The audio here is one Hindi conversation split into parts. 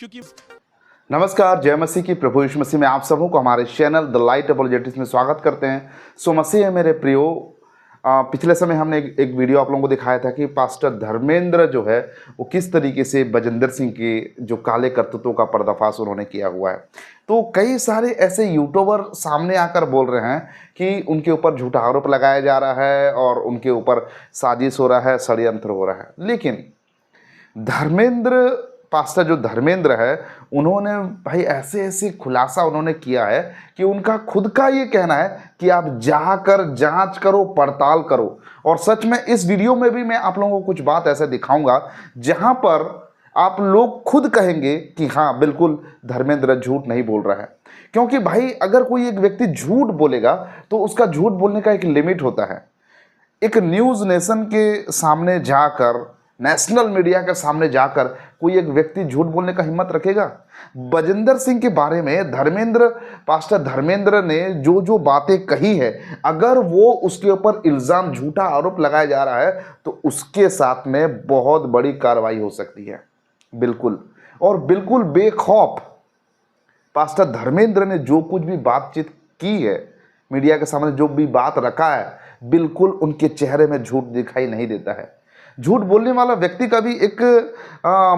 क्योंकि नमस्कार, जय मसीह की। प्रभु यीशु मसीह में आप सबों को हमारे चैनल द लाइट अपॉलोजेटिक्स में स्वागत करते हैं। सो मसीह है मेरे प्रियो। पिछले समय हमने एक वीडियो आप लोगों को दिखाया था कि पास्टर धर्मेंद्र जो है वो किस तरीके से बजिंदर सिंह के जो काले करतूतों का पर्दाफाश उन्होंने किया हुआ है। तो कई सारे ऐसे यूट्यूबर सामने आकर बोल रहे हैं कि उनके ऊपर झूठा आरोप लगाया जा रहा है और उनके ऊपर साजिश हो रहा है, षड्यंत्र हो रहा है। लेकिन धर्मेंद्र पास्टर जो धर्मेंद्र है, उन्होंने भाई ऐसे ऐसे खुलासा उन्होंने किया है कि उनका खुद का ये कहना है कि आप जाकर जांच करो, पड़ताल करो। और सच में इस वीडियो में भी मैं आप लोगों को कुछ बात ऐसे दिखाऊंगा जहां पर आप लोग खुद कहेंगे कि हाँ बिल्कुल धर्मेंद्र झूठ नहीं बोल रहा है। क्योंकि भाई अगर कोई एक व्यक्ति झूठ बोलेगा तो उसका झूठ बोलने का एक लिमिट होता है। एक न्यूज़ नेशन के सामने जाकर, नेशनल मीडिया के सामने जाकर कोई एक व्यक्ति झूठ बोलने का हिम्मत रखेगा? बजिंदर सिंह के बारे में पास्टर धर्मेंद्र ने जो जो बातें कही है, अगर वो उसके ऊपर इल्ज़ाम, झूठा आरोप लगाया जा रहा है तो उसके साथ में बहुत बड़ी कार्रवाई हो सकती है। बिल्कुल, और बिल्कुल बेखौफ पास्टर धर्मेंद्र ने जो कुछ भी बातचीत की है, मीडिया के सामने जो भी बात रखा है, बिल्कुल उनके चेहरे में झूठ दिखाई नहीं देता है। झूठ बोलने वाला व्यक्ति का भी एक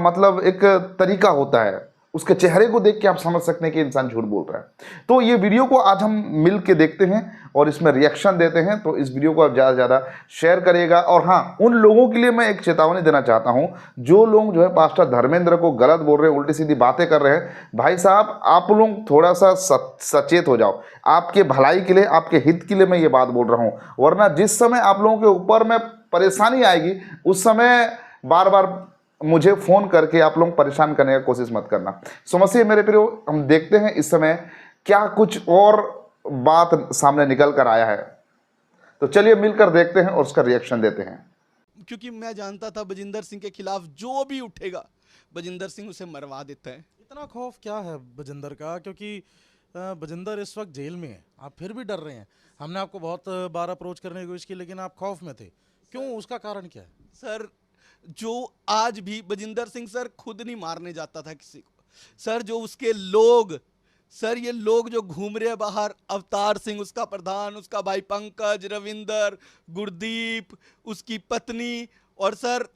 मतलब एक तरीका होता है। उसके चेहरे को देख के आप समझ सकते हैं कि इंसान झूठ बोल रहा है। तो ये वीडियो को आज हम मिल के देखते हैं और इसमें रिएक्शन देते हैं। तो इस वीडियो को आप ज़्यादा से ज़्यादा शेयर करिएगा। और हाँ, उन लोगों के लिए मैं एक चेतावनी देना चाहता हूँ जो लोग जो है पास्टर धर्मेंद्र को गलत बोल रहे हैं, उल्टी सीधी बातें कर रहे हैं। भाई साहब, आप लोग थोड़ा सा सचेत हो जाओ। आपके भलाई के लिए, आपके हित के लिए मैं ये बात बोल रहा हूँ। वरना जिस समय आप लोगों के ऊपर में परेशानी आएगी, उस समय बार बार मुझे फ़ोन करके आप लोग परेशान करने की कोशिश मत करना। सो मसीह मेरे प्रियो, हम देखते हैं इस समय क्या कुछ और बात सामने निकल कर आया है। तो चलिए मिलकर देखते हैं और उसका रिएक्शन देते हैं। क्योंकि मैं जानता था बजिंदर सिंह के खिलाफ जो भी उठेगा बजिंदर सिंह उसे मरवा देता है। इतना खौफ क्या है बजिंदर का? क्योंकि बजिंदर इस वक्त जेल में है, आप फिर भी डर रहे हैं। हमने आपको बहुत बार अप्रोच करने की कोशिश की लेकिन आप खौफ में थे। क्यों? उसका कारण क्या है? सर, जो आज भी बजिंदर सिंह सर खुद नहीं मारने जाता था किसी को। सर जो उसके लोग, सर ये लोग जो घूम रहे हैं बाहर, अवतार सिंह उसका प्रधान, उसका भाई पंकज, रविंदर, गुरदीप, उसकी पत्नी, और सर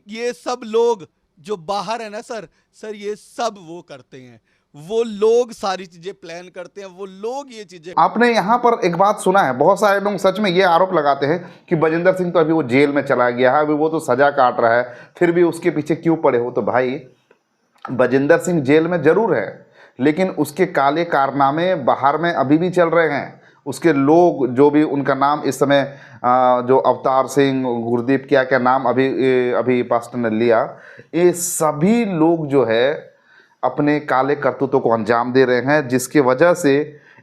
ये सब लोग जो बाहर है ना सर ये सब वो करते हैं। वो लोग सारी चीजें प्लान करते हैं, वो लोग ये चीजें। आपने यहाँ पर एक बात सुना है, बहुत सारे लोग सच में ये आरोप लगाते हैं कि बजिंदर सिंह तो अभी वो जेल में चला गया है, अभी वो तो सजा काट रहा है, फिर भी उसके पीछे क्यों पड़े हो? तो भाई बजिंदर सिंह जेल में जरूर है, लेकिन उसके काले कारनामे बाहर में अभी भी चल रहे हैं। उसके लोग जो भी, उनका नाम इस समय जो अवतार सिंह, गुरदीप, क्या क्या नाम अभी पास्टर ने लिया, ये सभी लोग जो है अपने काले करतूतों को अंजाम दे रहे हैं, जिसकी वजह से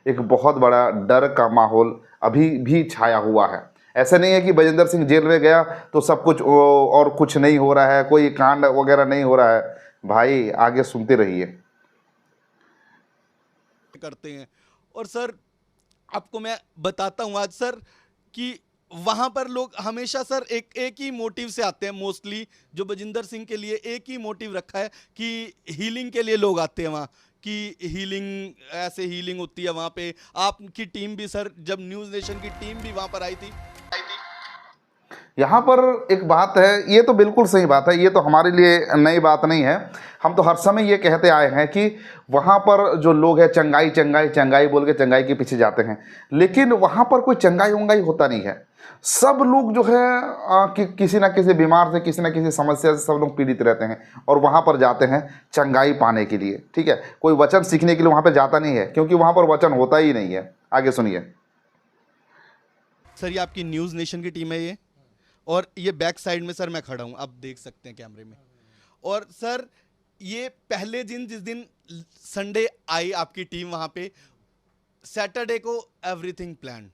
एक बहुत बड़ा डर का माहौल अभी भी छाया हुआ है। ऐसा नहीं है कि बजिंदर सिंह जेल में गया तो सब कुछ और कुछ नहीं हो रहा है, कोई कांड वगैरह नहीं हो रहा है। भाई आगे सुनते रहिए। करते हैं। और सर आपको मैं बताता हूं आज सर कि वहां पर लोग हमेशा सर एक ही मोटिव से आते हैं। मोस्टली जो बजिंदर सिंह के लिए एक ही मोटिव रखा है कि हीलिंग के लिए लोग आते हैं वहां, कि हीलिंग, ऐसे हीलिंग होती है वहां पे। आपकी टीम भी सर, जब न्यूज़ नेशन की टीम भी वहां पर आई थी। यहाँ पर एक बात है, ये तो बिल्कुल सही बात है, ये तो हमारे लिए नई बात नहीं है। हम तो हर समय ये कहते आए हैं कि वहाँ पर जो लोग हैं चंगाई चंगाई चंगाई बोल के चंगाई के पीछे जाते हैं, लेकिन वहाँ पर कोई चंगाई वंगाई होता नहीं है। सब लोग जो है किसी ना किसी बीमार से, किसी ना किसी समस्या से सब लोग पीड़ित रहते हैं और वहाँ पर जाते हैं चंगाई पाने के लिए। ठीक है, कोई वचन सीखने के लिए वहाँ पर जाता नहीं है, क्योंकि वहाँ पर वचन होता ही नहीं है। आगे सुनिए। सर ये आपकी न्यूज़ नेशन की टीम है ये, और ये बैक साइड में सर मैं खड़ा हूं, आप देख सकते हैं कैमरे में। और सर ये पहले दिन, जिस दिन संडे आई आपकी टीम वहां पे, सैटरडे को एवरीथिंग प्लान,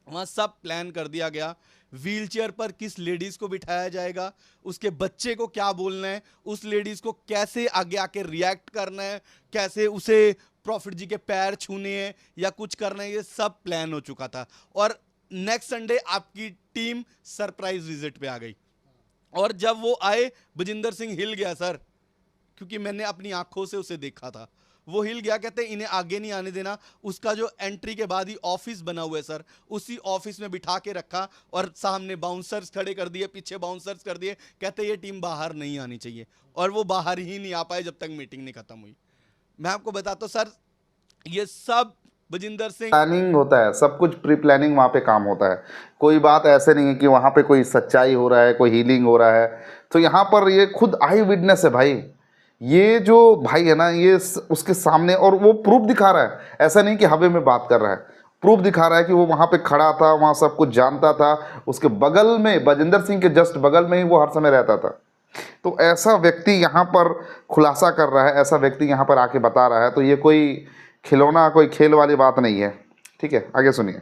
वहां सब प्लान कर दिया गया। व्हीलचेयर पर किस लेडीज को बिठाया जाएगा, उसके बच्चे को क्या बोलना है, उस लेडीज को कैसे आगे आके रिएक्ट करना है, कैसे उसे प्रॉफिट जी के पैर छूने हैं या कुछ करना है, ये सब प्लान हो चुका था। और नेक्स्ट संडे आपकी टीम सरप्राइज विजिट पे आ गई, और जब वो आए बजिंदर सिंह हिल गया सर। क्योंकि मैंने अपनी आंखों से उसे देखा था। वो हिल गया, कहते इन्हें आगे नहीं आने देना। उसका जो एंट्री के बाद ही ऑफिस बना हुआ है सर, उसी ऑफिस में बिठा के रखा और सामने बाउंसर्स खड़े कर दिए, पीछे बाउंसर्स कर दिए, कहते ये टीम बाहर नहीं आनी चाहिए। और वो बाहर ही नहीं आ पाए जब तक मीटिंग नहीं खत्म हुई। मैं आपको बताता हूँ सर, ये सब बजिंदर सिंह प्लानिंग होता है, सब कुछ प्री प्लानिंग वहाँ पे काम होता है। कोई बात ऐसे नहीं है कि वहाँ पे कोई सच्चाई हो रहा है, कोई हीलिंग हो रहा है। तो यहाँ पर ये खुद आई विटनेस है भाई, ये जो भाई है ना, ये उसके सामने, और वो प्रूफ दिखा रहा है। ऐसा नहीं कि हवा में बात कर रहा है, प्रूफ दिखा रहा है कि वो वहाँ पे खड़ा था, वहाँ सब कुछ जानता था। उसके बगल में, बजिंदर सिंह के जस्ट बगल में ही वो हर समय रहता था। तो ऐसा व्यक्ति यहाँ पर खुलासा कर रहा है, ऐसा व्यक्ति यहाँ पर आके बता रहा है, तो ये कोई खिलौना, कोई खेल वाली बात नहीं है। ठीक है, आगे सुनिए।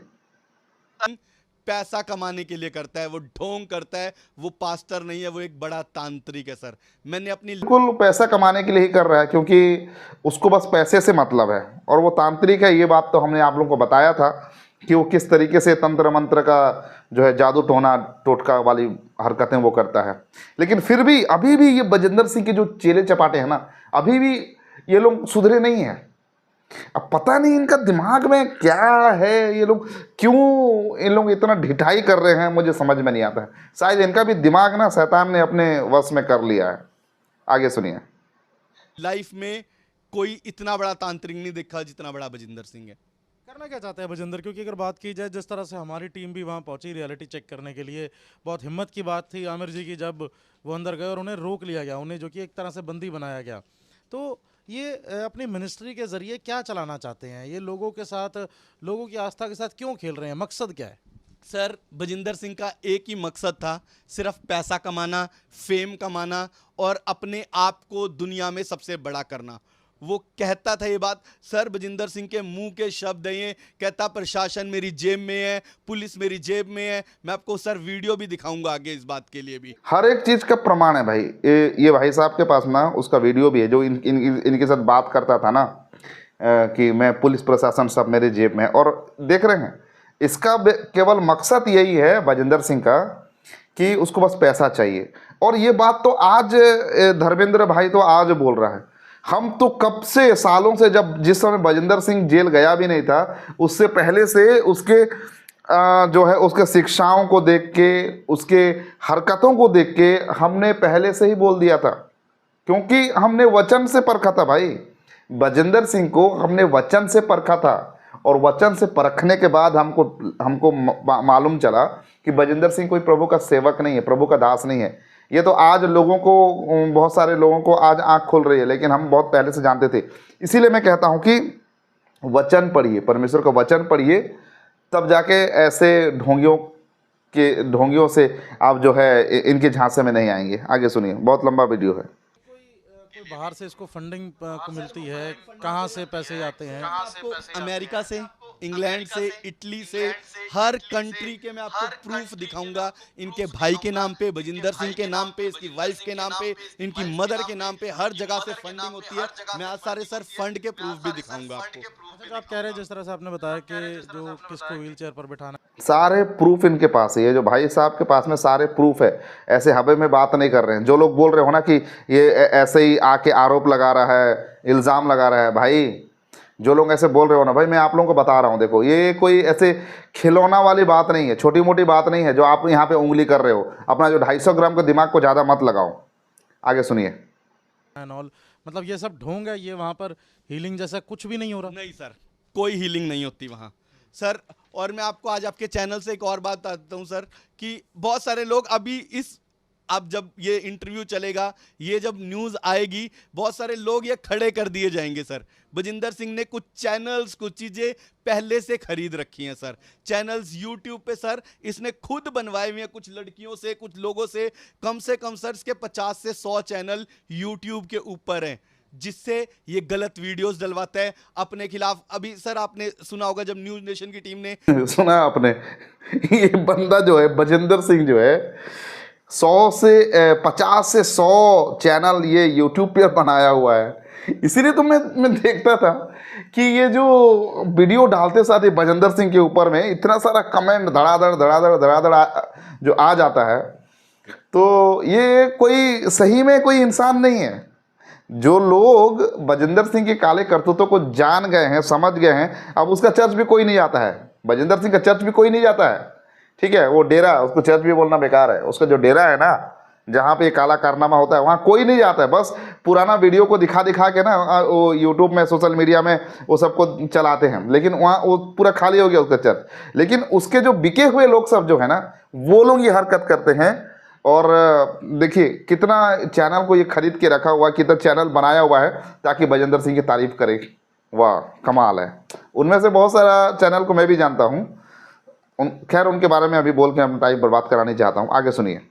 पैसा कमाने के लिए करता है, वो ढोंग करता है, वो पास्टर नहीं है, वो एक बड़ा तांत्रिक है सर। मैंने अपनी बिल्कुल पैसा कमाने के लिए ही कर रहा है, क्योंकि उसको बस पैसे से मतलब है, और वो तांत्रिक है। ये बात तो हमने आप लोगों को बताया था कि वो किस तरीके से तंत्र मंत्र का जो है जादू टोना टोटका वाली हरकतें वो करता है। लेकिन फिर भी अभी भी ये बजिंदर सिंह के जो चेले चपाटे हैं ना, अभी भी ये लोग सुधरे नहीं हैं। अब पता नहीं इनका दिमाग में क्या है, ये लोग क्यों, इन लोग इतना ढिठाई कर रहे हैं, मुझे समझ में नहीं आता है। शायद इनका भी दिमाग ना शैतान ने अपने वश में कर लिया है। आगे सुनिए। लाइफ में कोई इतना बड़ा तांत्रिक नहीं देखा जितना बड़ा बजिंदर सिंह है। करना क्या चाहते हैं बजिंदर? क्योंकि अगर बात की जाए, जिस तरह से हमारी टीम भी वहाँ पहुंची रियलिटी चेक करने के लिए, बहुत हिम्मत की बात थी आमिर जी की जब वो अंदर गए और उन्हें रोक लिया गया, उन्हें जो कि एक तरह से बंदी बनाया गया। तो ये अपनी मिनिस्ट्री के जरिए क्या चलाना चाहते हैं? ये लोगों के साथ, लोगों की आस्था के साथ क्यों खेल रहे हैं? मकसद क्या है? सर, बजिंदर सिंह का एक ही मकसद था, सिर्फ पैसा कमाना, फेम कमाना और अपने आप को दुनिया में सबसे बड़ा करना। वो कहता था ये बात, सर बजिंदर सिंह के मुंह के शब्द हैं ये, कहता प्रशासन मेरी जेब में है, पुलिस मेरी जेब में है। मैं आपको सर वीडियो भी दिखाऊंगा आगे इस बात के लिए भी। हर एक चीज़ का प्रमाण है भाई। ये भाई साहब के पास ना उसका वीडियो भी है, जो इनके साथ बात करता था ना, कि मैं पुलिस प्रशासन सब मेरे जेब में है। और देख रहे हैं, इसका केवल मकसद यही है बजिंदर सिंह का कि उसको बस पैसा चाहिए। और ये बात तो आज धर्मेंद्र भाई तो आज बोल रहा है, हम तो कब से, सालों से, जब जिस समय बजिंदर सिंह जेल गया भी नहीं था, उससे पहले से उसके जो है उसके शिक्षाओं को देख के, उसके हरकतों को देख के हमने पहले से ही बोल दिया था, क्योंकि हमने वचन से परखा था भाई। बजिंदर सिंह को हमने वचन से परखा था, और वचन से परखने के बाद हमको मालूम चला कि बजिंदर सिंह कोई प्रभु का सेवक नहीं है, प्रभु का दास नहीं है। ये तो आज लोगों को, बहुत सारे लोगों को आज आँख खुल रही है, लेकिन हम बहुत पहले से जानते थे। इसीलिए मैं कहता हूँ कि वचन पढ़िए, परमेश्वर का वचन पढ़िए, तब जाके ऐसे ढोंगियों से आप जो है इनके झांसे में नहीं आएंगे। आगे सुनिए, बहुत लंबा वीडियो है। कोई बाहर से इसको फंडिंग को मिलती है? कहाँ से पैसे आते हैं? आपको अमेरिका से, इंग्लैंड से, इटली से, हर कंट्री के मैं आपको प्रूफ दिखाऊंगा। इनके भाई के नाम पे, बजिंदर सिंह के नाम पे, इसकी वाइफ के नाम पे, इनकी मदर के नाम पे, हर जगह से फंडिंग होती है। मैं आज सारे सर फंड के प्रूफ भी दिखाऊंगा आपको। अच्छा, जो आप कह रहे हैं, जिस तरह से आपने बताया कि जो किसको व्हील चेयर पर बैठाना, सारे प्रूफ इनके पास है। ये जो भाई साहब के पास में सारे प्रूफ है, ऐसे हवा में बात नहीं कर रहे हैं। जो लोग बोल रहे हो ना कि ये ऐसे ही आके आरोप लगा रहा है, इल्ज़ाम लगा रहा है, भाई जो लोग ऐसे बोल रहे हो ना भाई, मैं आप लोगों को बता रहा हूँ, देखो ये कोई ऐसे खिलौना वाली बात नहीं है, छोटी मोटी बात नहीं है जो आप यहाँ पे उंगली कर रहे हो। अपना जो 250 ग्राम के दिमाग को ज़्यादा मत लगाओ। आगे सुनिए। मतलब ये सब ढोंग है, ये वहाँ पर हीलिंग जैसा कुछ भी नहीं हो रहा? नहीं सर, कोई हीलिंग नहीं होती वहाँ सर। और मैं आपको आज आपके चैनल से एक और बात बताता हूँ सर, कि बहुत सारे लोग अभी अब जब ये इंटरव्यू चलेगा, ये जब न्यूज़ आएगी, बहुत सारे लोग ये खड़े कर दिए जाएंगे सर। बजिंदर सिंह ने कुछ चैनल्स, कुछ चीज़ें पहले से खरीद रखी हैं सर। चैनल्स यूट्यूब पे सर इसने खुद बनवाए हुए हैं, कुछ लड़कियों से, कुछ लोगों से कम सर इसके 50 से 100 चैनल यूट्यूब के ऊपर हैं, जिससे ये गलत वीडियोस डलवाता है अपने खिलाफ। अभी सर आपने सुना होगा जब न्यूज़ नेशन की टीम ने सुना आपने, ये बंदा जो है बजिंदर सिंह जो है 50 से 100 चैनल ये यूट्यूब पे बनाया हुआ है। इसीलिए तो मैं देखता था कि ये जो वीडियो डालते साथ ही बजिंदर सिंह के ऊपर में इतना सारा कमेंट धड़ाधड़ जो आ जाता है, तो ये कोई सही में कोई इंसान नहीं है। जो लोग बजिंदर सिंह के काले करतूतों को जान गए हैं, समझ गए हैं, अब उसका चर्च भी कोई नहीं जाता है। बजिंदर सिंह का चर्च भी कोई नहीं जाता है, ठीक है। वो डेरा, उसको चर्च भी बोलना बेकार है, उसका जो डेरा है ना, जहाँ पे काला कारनामा होता है, वहाँ कोई नहीं जाता है। बस पुराना वीडियो को दिखा दिखा के ना वो यूट्यूब में, सोशल मीडिया में वो सबको चलाते हैं, लेकिन वहाँ वो पूरा खाली हो गया उसका चर्च। लेकिन उसके जो बिके हुए लोग सब जो है ना, वो लोग ये हरकत करते हैं। और देखिए कितना चैनल को ये खरीद के रखा हुआ है, कितना चैनल बनाया हुआ है ताकि बजिंदर सिंह की तारीफ करे। वाह, कमाल है। उनमें से बहुत सारा चैनल को मैं भी जानता हूँ। खैर उनके बारे में अभी बोल के अपना टाइम बर्बाद करानी चाहता हूँ, आगे सुनिए।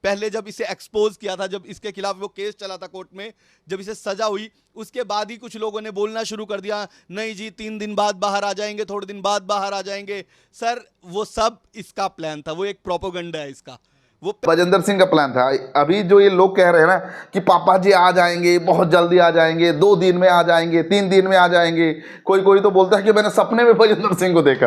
पहले जब इसे एक्सपोज किया था, जब इसके खिलाफ वो केस चला था कोर्ट में, जब इसे सजा हुई, उसके बाद ही कुछ लोगों ने बोलना शुरू कर दिया, नहीं जी 3 दिन बाद बाहर आ जाएंगे, थोड़े दिन बाद बाहर आ जाएंगे। सर वो सब इसका प्लान था, वो एक प्रोपोगंडा है इसका। वो बजिंदर सिंह का प्लान था। अभी जो ये लोग कह रहे हैं ना कि पापा जी आ जाएंगे, बहुत जल्दी आ जाएंगे, 2 दिन में आ जाएंगे, 3 दिन में आ जाएंगे। कोई कोई तो बोलता है कि मैंने सपने में बजिंदर सिंह को देखा।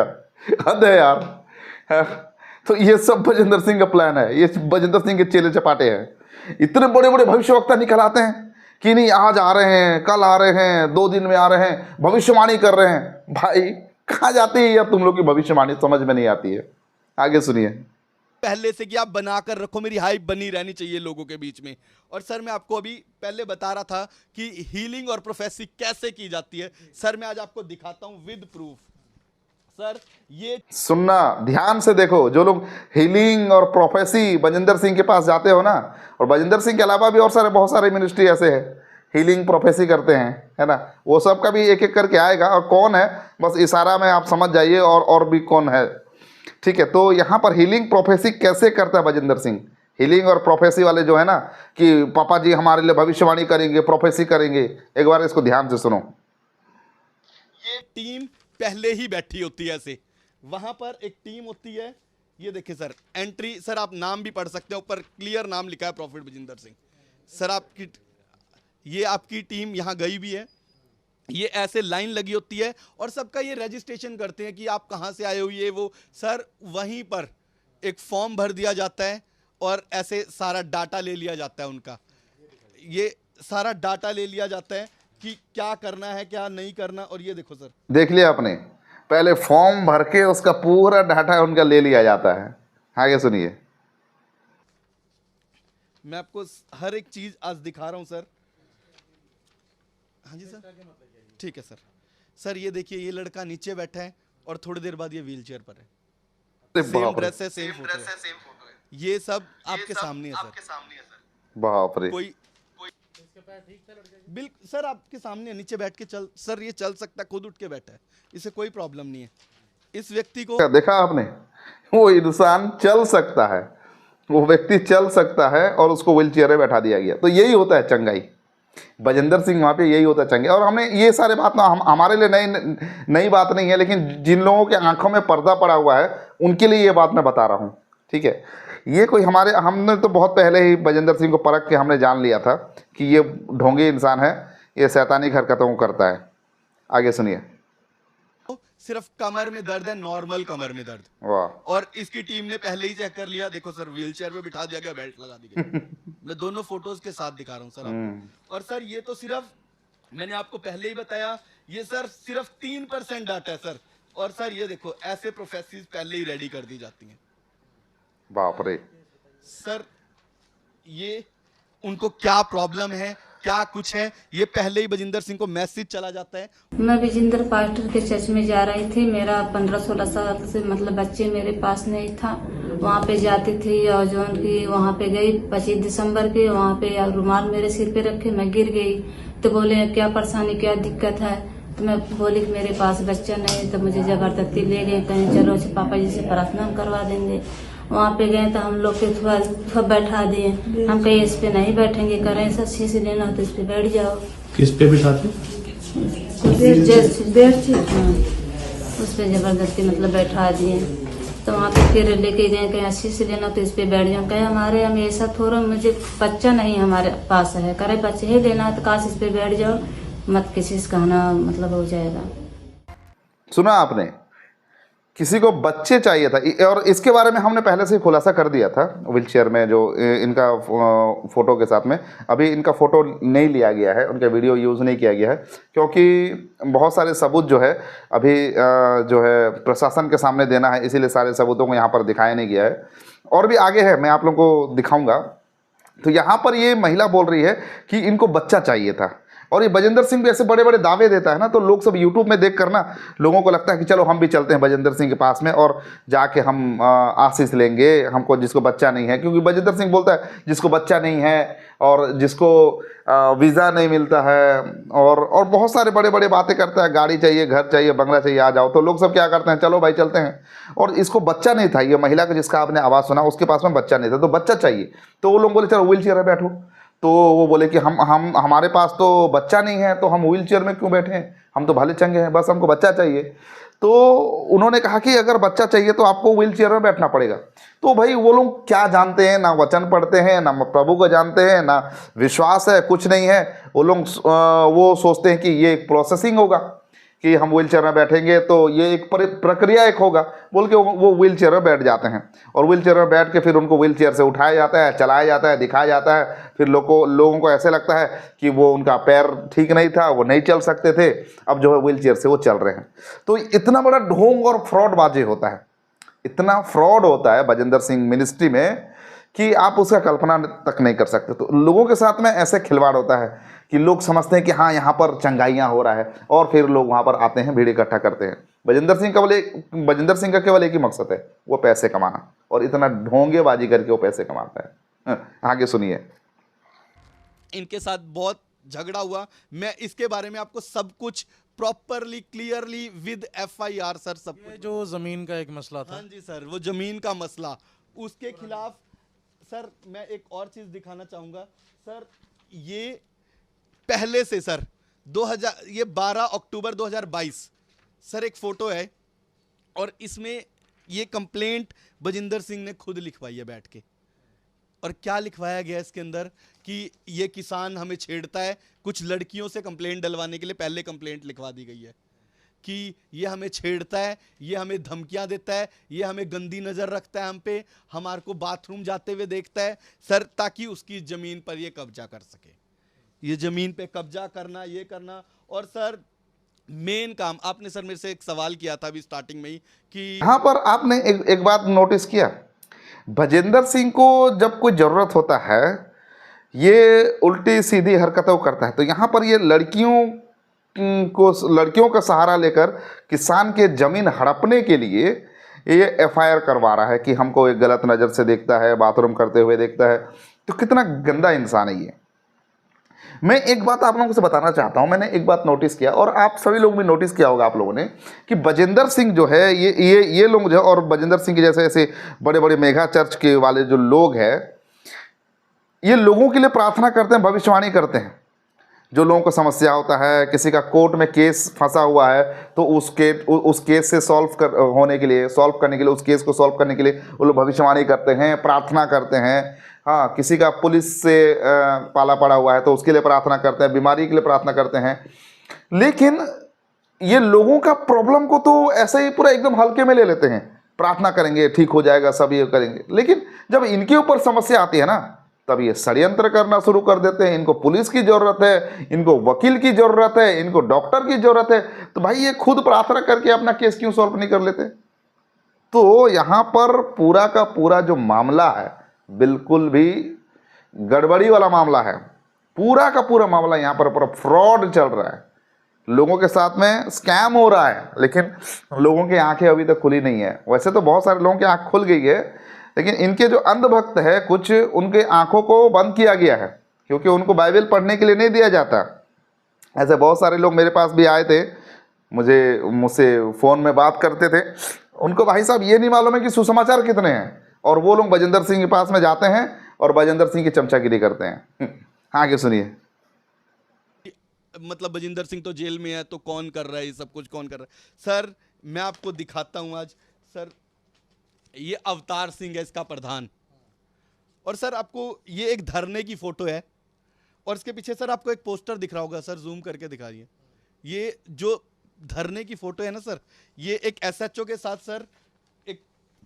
हद है यार। तो ये सब बजिंदर सिंह का प्लान है, ये बजिंदर सिंह के चेले चपाटे हैं। इतने बड़े बड़े भविष्यवक्ता निकल आते हैं कि नहीं आज आ रहे हैं, कल आ रहे हैं, 2 दिन में आ रहे हैं, भविष्यवाणी कर रहे हैं। भाई कहाँ जाती है यार तुम लोग की भविष्यवाणी, समझ में नहीं आती है। आगे सुनिए। पहले से कि आप बना कर रखो, मेरी हाइप बनी रहनी चाहिए लोगों के बीच में। और सर मैं आपको अभी पहले बता रहा था कि हीलिंग और प्रोफेसी कैसे की जाती है। सर मैं आज आपको दिखाता हूं विद प्रूफ। सर ये सुनना ध्यान से देखो, जो लोग हीलिंग और प्रोफेसी बजिंदर सिंह के पास जाते हो ना, और बजिंदर सिंह के अलावा भी और सारे बहुत सारे मिनिस्ट्री ऐसे है हीलिंग प्रोफेसी करते हैं, है ना। वो सब का भी एक एक करके आएगा, और कौन है बस इशारा में आप समझ जाइए, और भी कौन है, ठीक है। तो यहाँ पर हीलिंग प्रोफेसी कैसे करता है बजिंदर सिंह। हीलिंग और प्रोफेसी वाले जो है ना कि पापा जी हमारे लिए भविष्यवाणी करेंगे, प्रोफेसी करेंगे, एक बार इसको ध्यान से सुनो। ये टीम पहले ही बैठी होती है ऐसे, वहां पर एक टीम होती है। ये देखिए सर, एंट्री, सर आप नाम भी पढ़ सकते हैं, ऊपर क्लियर नाम लिखा है प्रॉफिट बजिंदर सिंह। सर आपकी ये आपकी टीम यहाँ गई भी है, ये ऐसे लाइन लगी होती है और सबका ये रजिस्ट्रेशन करते हैं कि आप कहाँ से आए हो, ये वो। सर वहीं पर एक फॉर्म भर दिया जाता है और ऐसे सारा डाटा ले लिया जाता है उनका। ये सारा डाटा ले लिया जाता है कि क्या करना है क्या नहीं करना। और ये देखो सर, देख लिया आपने, पहले फॉर्म भर के उसका पूरा डाटा उनका ले लिया जाता है। आगे सुनिए। मैं आपको हर एक चीज आज दिखा रहा हूं सर। हाँ जी सर, ठीक है सर। सर ये देखिए, ये लड़का नीचे बैठा है और थोड़ी देर बाद ये व्हीलचेयर पर है। सेम ड्रेस है, सेम फोटो है। ये सब आपके सामने है सर। बाप रे, कोई बिल्कुल सर आपके सामने नीचे बैठ के चल, सर ये चल सकता है, खुद उठ के बैठा है, इसे कोई प्रॉब्लम नहीं है। इस व्यक्ति को देखा आपने, वो इंसान चल सकता है, वो व्यक्ति चल सकता है और उसको व्हील चेयर में बैठा दिया गया। तो यही होता है चंगाई। बजिंदर सिंह वहाँ पे यही होता है चंगाई। और हमने ये सारे बात ना हमारे लिए नई बात नहीं है, लेकिन जिन लोगों के आंखों में पर्दा पड़ा हुआ है उनके लिए ये बात मैं बता रहा हूँ, ठीक है। ये कोई हमने तो बहुत पहले ही बजिंदर सिंह को परख के हमने जान लिया था कि ये ढोंगी इंसान है, ये शैतानी हरकतों को करता है। आगे सुनिए। सिर्फ कमर में दर्द है, नॉर्मल कमर में दर्द। वाह। और इसकी टीम ने पहले ही चेक कर लिया। देखो सर, व्हीलचेयर पे बिठा दिया गया, बेल्ट लगा दी गई। मैं दोनों फोटोज के साथ दिखा रहा हूँ सर आपको। और सर ये तो सिर्फ मैंने आपको पहले ही बताया, ये सर सिर्फ 3% डाटा है सर। और सर ये देखो, ऐसे प्रोफेसीज पहले ही रेडी कर दी जाती हैं। बाप रे सर ये उनको क्या प्रॉब्लम है, क्या कुछ है, ये पहले ही बजिंदर सिंह को मैसेज चला जाता है। मैं विजेंद्र पास्टर के चर्च में जा रही थी। मेरा 15-16 साल से मतलब बच्चे मेरे पास नहीं था। वहाँ पे जाती थी और जो उनकी वहाँ पे गई 25 दिसंबर के, वहाँ पे रुमाल मेरे सिर पे रखे, मैं गिर गई। तो बोले क्या परेशानी, क्या दिक्कत है। तो मैं बोली कि मेरे पास बच्चा नहीं। तो मुझे जबरदस्ती ले गए, कहीं चलो पापा जी से प्रार्थना करवा देंगे। वहाँ पे गए तो हम लोग के थोड़ा बैठा दिए। हम कहीं इस पे नहीं बैठेंगे, करें सच्ची से लेना तो इस पे बैठ जाओ। किस पे बिठाते? उस पे जबरदस्ती मतलब बैठा दिए। तो वहाँ पे फिर लेके गए, कहीं अस्सी से लेना तो इस पे बैठ जाओ। कहे हमारे हम ऐसा थोड़ा, मुझे बच्चा नहीं हमारे पास है, करे बच्चे ही लेना तो काश इस पे बैठ जाओ, मत किसी से कहना मतलब हो जाएगा। सुना आपने किसी को बच्चे चाहिए था। और इसके बारे में हमने पहले से ही खुलासा कर दिया था व्हीलचेयर में जो इनका फ़ोटो के साथ में। अभी इनका फ़ोटो नहीं लिया गया है, उनका वीडियो यूज़ नहीं किया गया है, क्योंकि बहुत सारे सबूत जो है अभी जो है प्रशासन के सामने देना है, इसीलिए सारे सबूतों को यहाँ पर दिखाया नहीं गया है। और भी आगे है, मैं आप लोगों को दिखाऊँगा। तो यहाँ पर ये महिला बोल रही है कि इनको बच्चा चाहिए था। और ये बजेंद्र सिंह भी ऐसे बड़े बड़े दावे देता है ना, तो लोग सब यूट्यूब में देख कर ना लोगों को लगता है कि चलो हम भी चलते हैं बजेंद्र सिंह के पास में और जाके हम आशीष लेंगे, हमको जिसको बच्चा नहीं है। क्योंकि बजेंद्र सिंह बोलता है जिसको बच्चा नहीं है और जिसको वीज़ा नहीं मिलता है और बहुत सारे बड़े बड़े बातें करता है, गाड़ी चाहिए, घर चाहिए, बंगला चाहिए, आ जाओ। तो लोग सब क्या करते हैं, चलो भाई चलते हैं। और इसको बच्चा नहीं था, ये महिला का जिसका आपने आवाज़ सुना उसके पास में बच्चा नहीं था, तो बच्चा चाहिए। तो वो लोग बोले चलो व्हील चेयर में बैठो। तो वो बोले कि हम हमारे पास तो बच्चा नहीं है, तो हम व्हील चेयर में क्यों बैठे हैं, हम तो भले चंगे हैं, बस हमको बच्चा चाहिए। तो उन्होंने कहा कि अगर बच्चा चाहिए तो आपको व्हील चेयर में बैठना पड़ेगा। तो भाई वो लोग क्या जानते हैं, ना वचन पढ़ते हैं, ना प्रभु को जानते हैं, ना विश्वास है, कुछ नहीं है। वो लोग वो सोचते हैं कि ये एक प्रोसेसिंग होगा कि हम व्हील चेयर में बैठेंगे तो ये एक प्रक्रिया एक होगा बोल के वो व्हील चेयर में बैठ जाते हैं। और व्हील चेयर में बैठ के फिर उनको व्हील चेयर से उठाया जाता है, चलाया जाता है, दिखाया जाता है। फिर लोगों को ऐसे लगता है कि वो उनका पैर ठीक नहीं था, वो नहीं चल सकते थे, अब जो है व्हील चेयर से वो चल रहे हैं। तो इतना बड़ा ढोंग और फ्रॉडबाजी होता है, इतना फ्रॉड होता है बजेंद्र सिंह मिनिस्ट्री में कि आप उसका कल्पना तक नहीं कर सकते। तो लोगों के साथ में ऐसे खिलवाड़ होता है कि लोग समझते हैं कि हाँ यहाँ पर चंगाइयाँ हो रहा है, और फिर लोग वहाँ पर आते हैं, भीड़ इकट्ठा करते हैं। बजेंद्र सिंह का केवल एक ही मकसद है, वो पैसे कमाना, और इतना ढोंगेबाजी करके वो पैसे कमाता है। आगे सुनिए। इनके साथ बहुत झगड़ा हुआ, मैं इसके बारे में आपको सब कुछ properly clearly with FIR sir सब ये कुछ। जो ज़मीन का एक मसला था, हाँ जी सर, वो जमीन का मसला, उसके खिलाफ सर मैं एक और चीज दिखाना चाहूंगा सर। ये पहले से सर 12 अक्टूबर 2022 सर एक फोटो है, और इसमें ये कंप्लेंट बजिंदर सिंह ने खुद लिखवाई है बैठ के। और क्या लिखवाया गया इसके अंदर कि ये किसान हमें छेड़ता है, कुछ लड़कियों से कंप्लेंट डलवाने के लिए पहले कंप्लेंट लिखवा दी गई है कि ये हमें छेड़ता है, ये हमें धमकियां देता है, ये हमें गंदी नज़र रखता है हम पे, हमारे को बाथरूम जाते हुए देखता है सर, ताकि उसकी ज़मीन पर ये कब्जा कर सके, ये ज़मीन पे कब्जा करना, ये करना। और सर मेन काम आपने सर मेरे से एक सवाल किया था अभी स्टार्टिंग में ही कि यहाँ पर आपने एक बात नोटिस किया, बजेंद्र सिंह को जब कोई ज़रूरत होता है ये उल्टी सीधी हरकतों करता है। तो यहाँ पर ये लड़कियों का सहारा लेकर किसान के ज़मीन हड़पने के लिए ये FIR करवा रहा है कि हमको एक गलत नज़र से देखता है, बाथरूम करते हुए देखता है। तो कितना गंदा इंसान है ये। मैं एक बात आप लोगों से बताना चाहता हूं, मैंने एक बात नोटिस किया, और आप सभी लोग भी नोटिस किया होगा आप लोगों ने, कि बजेंद्र सिंह जो है ये लोग जो है, और बजेंद्र सिंह के जैसे ऐसे बड़े बड़े मेगा चर्च के वाले जो लोग हैं, ये लोगों के लिए प्रार्थना करते हैं, भविष्यवाणी करते हैं। जो लोगों को समस्या होता है, किसी का कोर्ट में केस फंसा हुआ है, तो उस केस से सॉल्व करने के लिए उस केस को सॉल्व करने के लिए वो लोग भविष्यवाणी करते हैं, प्रार्थना करते हैं। हाँ, किसी का पुलिस से पाला पड़ा हुआ है तो उसके लिए प्रार्थना करते हैं, बीमारी के लिए प्रार्थना करते हैं। लेकिन ये लोगों का प्रॉब्लम को तो ऐसे ही पूरा एकदम हल्के में ले लेते हैं, प्रार्थना करेंगे ठीक हो जाएगा, सब ये करेंगे। लेकिन जब इनके ऊपर समस्या आती है ना, तब ये षड्यंत्र करना शुरू कर देते हैं। इनको पुलिस की ज़रूरत है, इनको वकील की ज़रूरत है, इनको डॉक्टर की ज़रूरत है, तो भाई ये खुद प्रार्थना करके अपना केस क्यों सॉल्व नहीं कर लेते। तो यहाँ पर पूरा का पूरा जो मामला है बिल्कुल भी गड़बड़ी वाला मामला है। पूरा का पूरा मामला यहाँ पर पूरा फ्रॉड चल रहा है, लोगों के साथ में स्कैम हो रहा है, लेकिन लोगों की आंखें अभी तक खुली नहीं है। वैसे तो बहुत सारे लोगों की आंख खुल गई है, लेकिन इनके जो अंधभक्त है कुछ, उनके आंखों को बंद किया गया है, क्योंकि उनको बाइबल पढ़ने के लिए नहीं दिया जाता। ऐसे बहुत सारे लोग मेरे पास भी आए थे, मुझसे फ़ोन में बात करते थे, उनको भाई साहब ये नहीं मालूम है कि सुसमाचार कितने हैं, और वो लोग बजेंद्र सिंह के पास में जाते हैं और बजेंद्र सिंह की चमचागिरी करते हैं। आगे सुनिए। मतलब बजिंदर सिंह तो जेल में है, तो कौन कर रहा है ये सब कुछ, कौन कर रहा है। सर मैं आपको दिखाता हूं आज। सर ये अवतार सिंह है इसका प्रधान, और सर आपको ये एक धरने की फोटो है, और इसके पीछे सर आपको एक पोस्टर दिख रहा होगा, सर जूम करके दिखाइए। ये जो धरने की फोटो है ना सर, ये एक SHO के साथ सर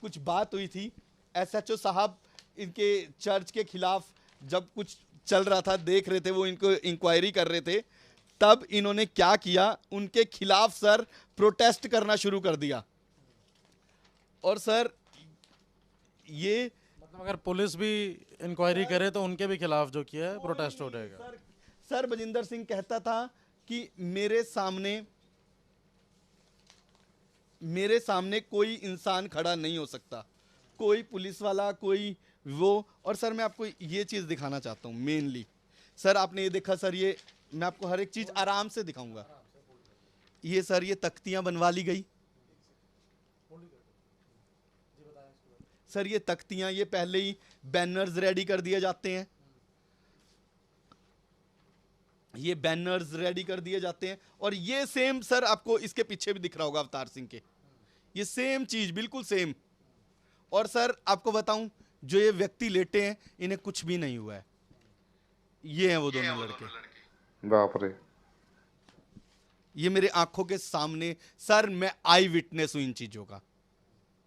कुछ बात हुई थी, एसएचओ साहब इनके चर्च के खिलाफ जब कुछ चल रहा था, देख रहे थे, वो इनको इंक्वायरी कर रहे थे, तब इन्होंने क्या किया, उनके खिलाफ सर प्रोटेस्ट करना शुरू कर दिया। और सर ये मतलब अगर पुलिस भी इंक्वायरी करे तो उनके भी खिलाफ जो किया है प्रोटेस्ट हो जाएगा। सर बजिंदर सिंह कहता था कि मेरे सामने कोई इंसान खड़ा नहीं हो सकता, कोई पुलिस वाला, कोई वो। और सर मैं आपको ये चीज़ दिखाना चाहता हूँ मेनली। सर आपने ये देखा सर, ये मैं आपको हर एक चीज़ आराम से दिखाऊंगा। ये सर ये तख्तियाँ बनवा ली गई सर, ये तख्तियाँ, ये पहले ही बैनर्स रेडी कर दिए जाते हैं, ये बैनर्स रेडी कर दिए जाते हैं। और ये सेम सर आपको इसके पीछे भी दिख रहा होगा अवतार सिंह के, ये सेम चीज बिल्कुल सेम। और सर आपको बताऊं, जो ये व्यक्ति लेटे हैं इन्हें कुछ भी नहीं हुआ है, ये हैं वो दोनों लड़के। बाप रे, ये मेरे आंखों के सामने सर, मैं आई विटनेस हूं इन चीजों का,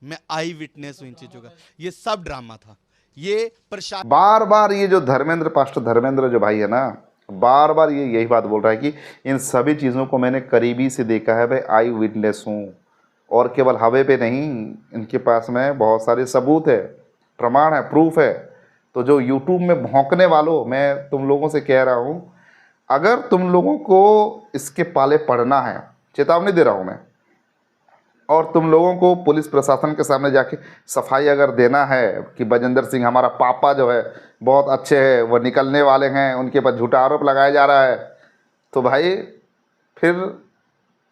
मैं आई विटनेस हूं इन चीजों का। ये सब ड्रामा था, ये प्रशासन बार बार ये जो धर्मेंद्र, पास्टर धर्मेंद्र जो भाई है ना, बार बार ये यही बात बोल रहा है कि इन सभी चीज़ों को मैंने करीबी से देखा है, भाई आई विटनेस हूँ। और केवल हवे पे नहीं, इनके पास में बहुत सारे सबूत है, प्रमाण है, प्रूफ है। तो जो यूट्यूब में भौंकने वालों, मैं तुम लोगों से कह रहा हूँ, अगर तुम लोगों को इसके पाले पड़ना है, चेतावनी दे रहा हूँ मैं, और तुम लोगों को पुलिस प्रशासन के सामने जाके सफाई अगर देना है कि बजिंदर सिंह हमारा पापा जो है बहुत अच्छे हैं, वो निकलने वाले हैं, उनके पर झूठा आरोप लगाया जा रहा है, तो भाई फिर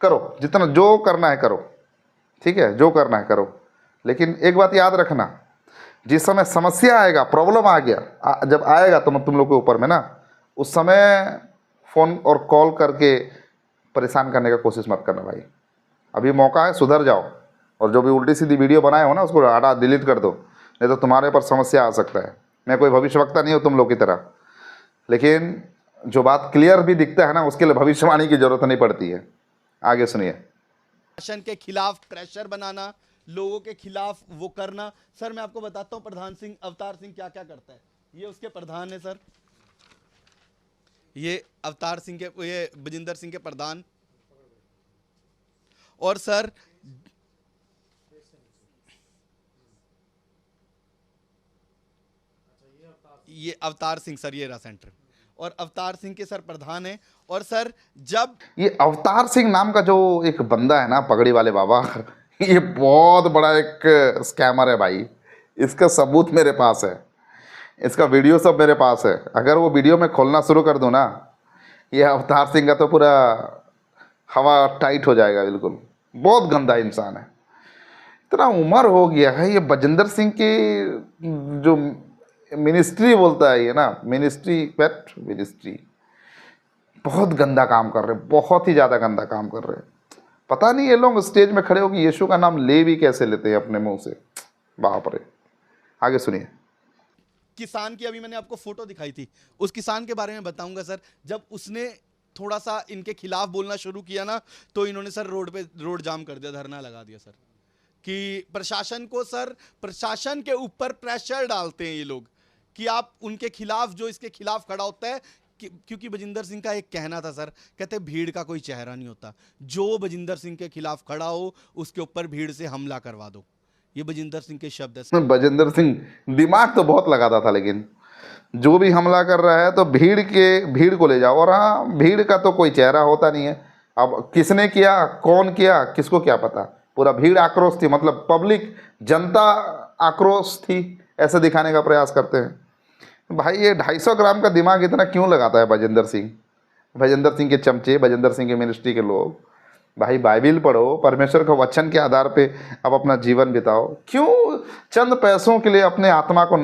करो, जितना जो करना है करो, ठीक है, जो करना है करो। लेकिन एक बात याद रखना, जिस समय समस्या आएगा, प्रॉब्लम आ गया, जब आएगा तो तुम लोग के ऊपर में ना, उस समय फ़ोन और कॉल करके परेशान करने का कोशिश मत करना भाई। अभी मौका है, सुधर जाओ, और जो भी उल्टी सीधी वीडियो बनाए हो ना उसको हटा, डिलीट कर दो, नहीं तो तुम्हारे ऊपर समस्या आ सकता है। मैं कोई भविष्यवक्ता नहीं हूँ तुम लोग की तरह, लेकिन जो बात क्लियर भी दिखता है ना, उसके लिए भविष्यवाणी की जरूरत नहीं पड़ती है। आगे सुनिए। प्रशासन के खिलाफ प्रेशर बनाना, लोगों के खिलाफ वो करना। सर मैं आपको बताता हूँ प्रधान सिंह, अवतार सिंह क्या क्या करता है। ये उसके प्रधान है सर, ये अवतार सिंह के, ये बजिंदर सिंह के प्रधान। और सर ये अवतार सिंह सर, ये रहा सेंटर, और अवतार सिंह के सर प्रधान है। और सर जब ये अवतार सिंह नाम का जो एक बंदा है ना, पगड़ी वाले बाबा, ये बहुत बड़ा एक स्कैमर है भाई। इसका सबूत मेरे पास है, इसका वीडियो सब मेरे पास है। अगर वो वीडियो में खोलना शुरू कर दूँ ना, ये अवतार सिंह का तो पूरा हवा टाइट हो जाएगा बिल्कुल। बहुत गंदा इंसान है, इतना उम्र हो गया है। ये बजिंदर सिंह की जो मिनिस्ट्री बोलता है ये ना, मिनिस्ट्री, पेट मिनिस्ट्री, बहुत गंदा काम कर रहे हैं, बहुत ही ज़्यादा गंदा काम कर रहे हैं। पता नहीं ये लोग स्टेज में खड़े होकर यीशु का नाम ले भी कैसे लेते हैं अपने मुंह से, बाप रे। आगे सुनिए। किसान की अभी मैंने आपको फोटो दिखाई थी, उस किसान के बारे में बताऊंगा सर। जब उसने थोड़ा सा इनके खिलाफ बोलना शुरू किया ना, तो इन्होंने सर रोड जाम कर दिया, धरना लगा दिया सर, कि प्रशासन को, सर प्रशासन के ऊपर प्रेशर डालते हैं ये लोग कि आप उनके खिलाफ, जो इसके खिलाफ खड़ा होता है, क्योंकि बजिंदर सिंह का एक कहना था सर, कहते भीड़ का कोई चेहरा नहीं होता, जो बजिंदर सिंह के खिलाफ खड़ा हो उसके ऊपर भीड़ से हमला करवा दो। ये बजिंदर सिंह के शब्द है सर। बजिंदर सिंह दिमाग तो बहुत लगाता था, लेकिन जो भी हमला कर रहा है तो भीड़ को ले जाओ। और हाँ, भीड़ का तो कोई चेहरा होता नहीं है। अब किसने किया, कौन किया, किसको क्या पता। पूरा भीड़ आक्रोश थी, मतलब पब्लिक, जनता आक्रोश थी, ऐसे दिखाने का प्रयास करते हैं। भाई ये 250 ग्राम का दिमाग इतना क्यों लगाता है बजिंदर सिंह? बजिंदर सिंह के चमचे, बजिंदर सिंह के मिनिस्ट्री के लोग, भाई बाइबिल पढ़ो, परमेश्वर के वचन के आधार पे अब अपना जीवन बिताओ। क्यों चंद पैसों के लिए अपने आत्मा को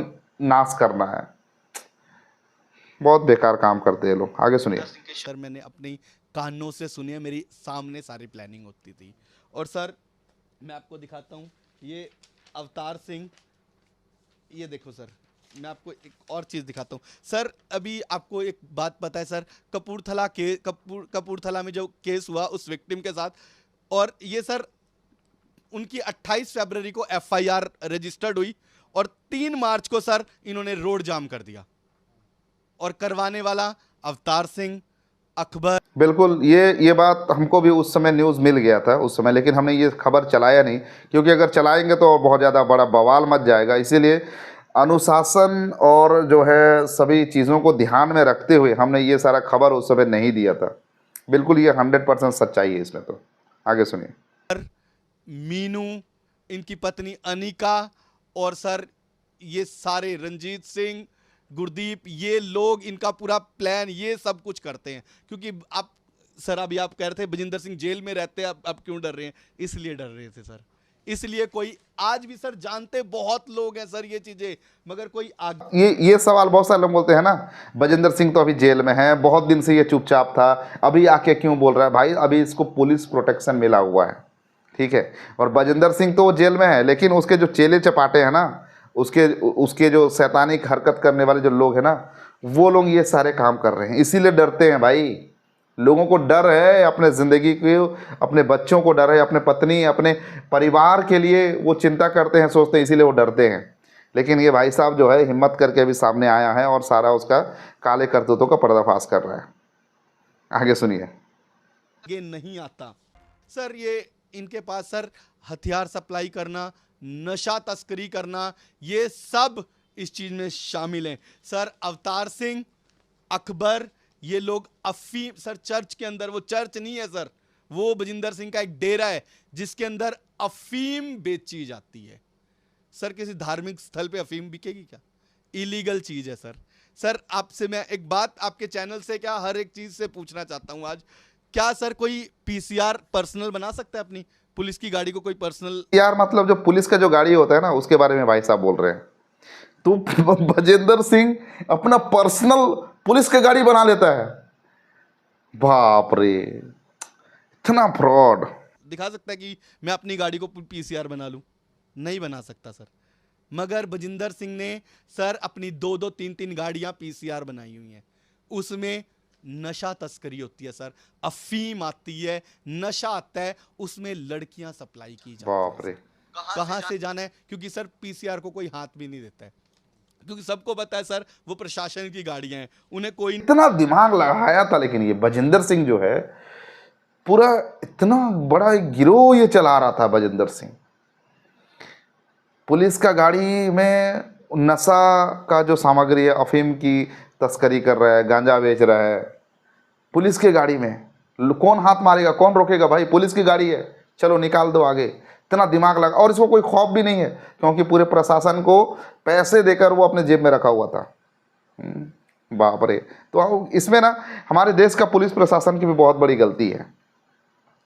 नाश करना है? बहुत बेकार काम करते हैं लोग। आगे सुनिए। सर मैंने अपनी कानों से सुनी है, मेरी सामने सारी प्लानिंग होती थी। और सर मैं आपको दिखाता हूँ, ये अवतार सिंह, ये देखो सर, मैं आपको एक और चीज़ दिखाता हूँ सर। अभी आपको एक बात पता है सर, कपूरथला में जो केस हुआ उस विक्टिम के साथ, और ये सर उनकी 28 फरवरी को FIR रजिस्टर्ड हुई और 3 मार्च को सर इन्होंने रोड जाम कर दिया और करवाने वाला अवतार सिंह, अकबर। बिल्कुल, ये बात हमको भी उस समय न्यूज़ मिल गया था उस समय, लेकिन हमने ये खबर चलाया नहीं, क्योंकि अगर चलाएंगे तो और बहुत ज़्यादा बड़ा बवाल मच जाएगा। इसीलिए अनुशासन और जो है सभी चीज़ों को ध्यान में रखते हुए हमने ये सारा खबर उस समय नहीं दिया था। बिल्कुल ये 100% सच्चाई है इसमें। तो आगे सुनिए। मीनू, इनकी पत्नी अनिका और सर ये सारे रंजीत सिंह, गुरदीप, ये लोग इनका पूरा प्लान ये सब कुछ करते हैं। क्योंकि आप सर अभी आप कह रहे थे बजिंदर सिंह जेल में रहते हैं, अब क्यों डर रहे हैं? इसलिए डर रहे थे सर। इसलिए कोई आज भी सर जानते बहुत लोग हैं सर ये चीजें, मगर कोई आगे ये सवाल बहुत सारे लोग बोलते हैं ना, बजिंदर सिंह तो अभी जेल में है, बहुत दिन से ये चुपचाप था, अभी आके क्यों बोल रहा है? भाई अभी इसको पुलिस प्रोटेक्शन मिला हुआ है, ठीक है। और बजिंदर सिंह तो वो जेल में है, लेकिन उसके जो चेले चपाटे हैं ना, उसके जो शैतानिक हरकत करने वाले जो लोग हैं ना, वो लोग ये सारे काम कर रहे हैं, इसीलिए डरते हैं भाई। लोगों को डर है अपने ज़िंदगी के, अपने बच्चों को डर है, अपने पत्नी, अपने परिवार के लिए वो चिंता करते हैं, सोचते हैं, इसीलिए वो डरते हैं। लेकिन ये भाई साहब जो है हिम्मत करके अभी सामने आया है और सारा उसका काले करतूतों का पर्दाफाश कर रहा है। आगे सुनिए। आगे नहीं आता सर। ये इनके पास सर हथियार सप्लाई करना, नशा तस्करी करना, ये सब इस चीज में शामिल हैं सर। अवतार सिंह, अकबर, ये लोग अफीम सर चर्च के अंदर, वो चर्च नहीं है सर, वो बजिंदर सिंह का एक डेरा है जिसके अंदर अफीम बेची जाती है सर। किसी धार्मिक स्थल पे अफीम बिकेगी क्या? इलीगल चीज है सर। सर आपसे मैं एक बात आपके चैनल से क्या हर एक चीज से पूछना चाहता हूं आज, क्या सर कोई PCR पर्सनल बना सकता है अपनी पुलिस की गाड़ी को? कोई पर्सनल यार मतलब जो पुलिस का जो गाड़ी होता है ना, उसके बारे में भाई साहब बोल रहे हैं। तो बजिंदर सिंह अपना पर्सनल पुलिस का गाड़ी बना लेता है? बाप रे, इतना फ्रॉड। दिखा सकता है कि मैं अपनी गाड़ी को PCR बना लूं? नहीं बना सकता सर। मगर बजिंदर सिंह ने सर अपनी 2-2, 3-3 गाड़ियां PCR बनाई हुई हैं। उसमें नशा तस्करी होती है सर, अफीम आती है, नशा आता है, उसमें लड़कियां सप्लाई की जाती बाप रे, कहां से जाना है? क्योंकि सर PCR को कोई हाथ भी नहीं देता है, क्योंकि सबको पता है सर वो प्रशासन की गाड़ियां हैं, उन्हें कोई इतना दिमाग लगाया था। लेकिन ये बजिंदर सिंह जो है पूरा इतना बड़ा एक गिरोह ये चला रहा था बजिंदर सिंह। पुलिस का गाड़ी में नशा का जो सामग्री है, अफीम की तस्करी कर रहा है, गांजा बेच रहा है पुलिस के गाड़ी में। कौन हाथ मारेगा, कौन रोकेगा भाई? पुलिस की गाड़ी है, चलो निकाल दो आगे। इतना दिमाग लगा, और इसको कोई खौफ भी नहीं है, क्योंकि पूरे प्रशासन को पैसे देकर वो अपने जेब में रखा हुआ था। बाप रे। तो इसमें ना हमारे देश का पुलिस प्रशासन की भी बहुत बड़ी गलती है।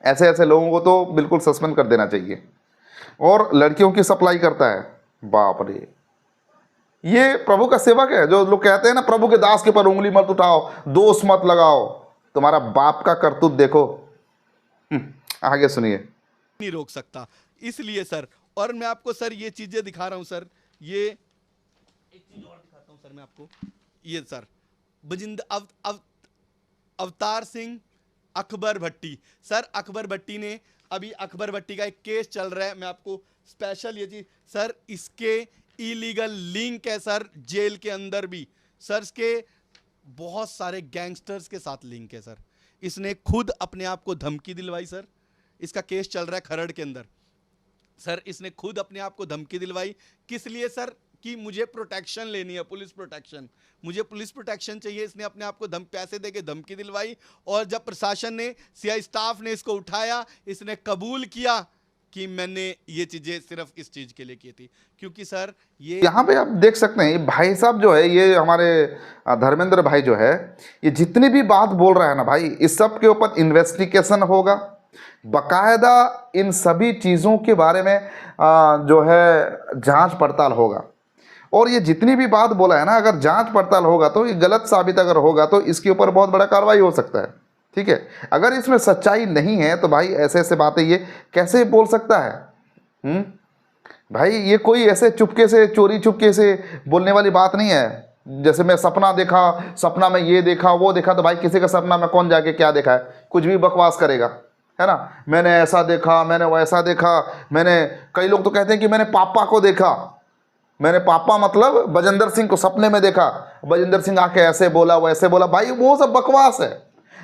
ऐसे ऐसे लोगों को तो बिल्कुल सस्पेंड कर देना चाहिए। और लड़कियों की सप्लाई करता है, बाप रे। ये प्रभु का सेवक है। जो लोग कहते हैं ना प्रभु के दास के ऊपर उंगली मत उठाओ, दोष मत लगाओ, तुम्हारा बाप का करतूत देखो। आगे सुनिए। नहीं रोक सकता, इसलिए सर। और मैं आपको सर ये चीजें दिखा रहा हूं सर, ये एक चीज और दिखाता हूं सर मैं आपको। ये सर अवतार सिंह, अकबर भट्टी। सर अकबर भट्टी ने अभी अकबर भट्टी का एक केस चल रहा है, मैं आपको स्पेशल ये चीज सर, इसके इलीगल लिंक है सर जेल के अंदर भी सर। इसके बहुत सारे गैंगस्टर्स के साथ लिंक है सर। इसने खुद अपने आप को धमकी दिलवाई सर। इसका केस चल रहा है खरड़ के अंदर सर। इसने खुद अपने आप को धमकी दिलवाई, किस लिए सर? कि मुझे प्रोटेक्शन लेनी है, पुलिस प्रोटेक्शन, मुझे पुलिस प्रोटेक्शन चाहिए। इसने अपने आप को पैसे देके धमकी दिलवाई, और जब प्रशासन ने, CI स्टाफ ने इसको उठाया, इसने कबूल किया कि मैंने ये चीजें सिर्फ इस चीज के लिए की थी। क्योंकि सर ये यहाँ पे आप देख सकते हैं, ये भाई साहब जो है, ये हमारे धर्मेंद्र भाई जो है, ये जितनी भी बात बोल रहा है ना भाई, इस सब के ऊपर इन्वेस्टिगेशन होगा बकायदा। इन सभी चीज़ों के बारे में जो है जांच पड़ताल होगा। और ये जितनी भी बात बोला है ना, अगर जांच पड़ताल होगा तो ये गलत साबित अगर होगा तो इसके ऊपर बहुत बड़ा कार्रवाई हो सकता है, ठीक है। अगर इसमें सच्चाई नहीं है तो भाई ऐसे ऐसे बातें ये कैसे बोल सकता है? भाई ये कोई ऐसे चुपके से, चोरी चुपके से बोलने वाली बात नहीं है। जैसे मैं सपना देखा, सपना में ये देखा वो देखा, तो भाई किसी का सपना में कौन जाके क्या देखा है? कुछ भी बकवास करेगा। है ना। मैंने ऐसा देखा, मैंने वैसा देखा, मैंने, कई लोग तो कहते हैं कि मैंने पापा को देखा। मैंने पापा मतलब बजिंदर सिंह को सपने में देखा, बजिंदर सिंह आके ऐसे बोला वैसे बोला। भाई वो सब बकवास है।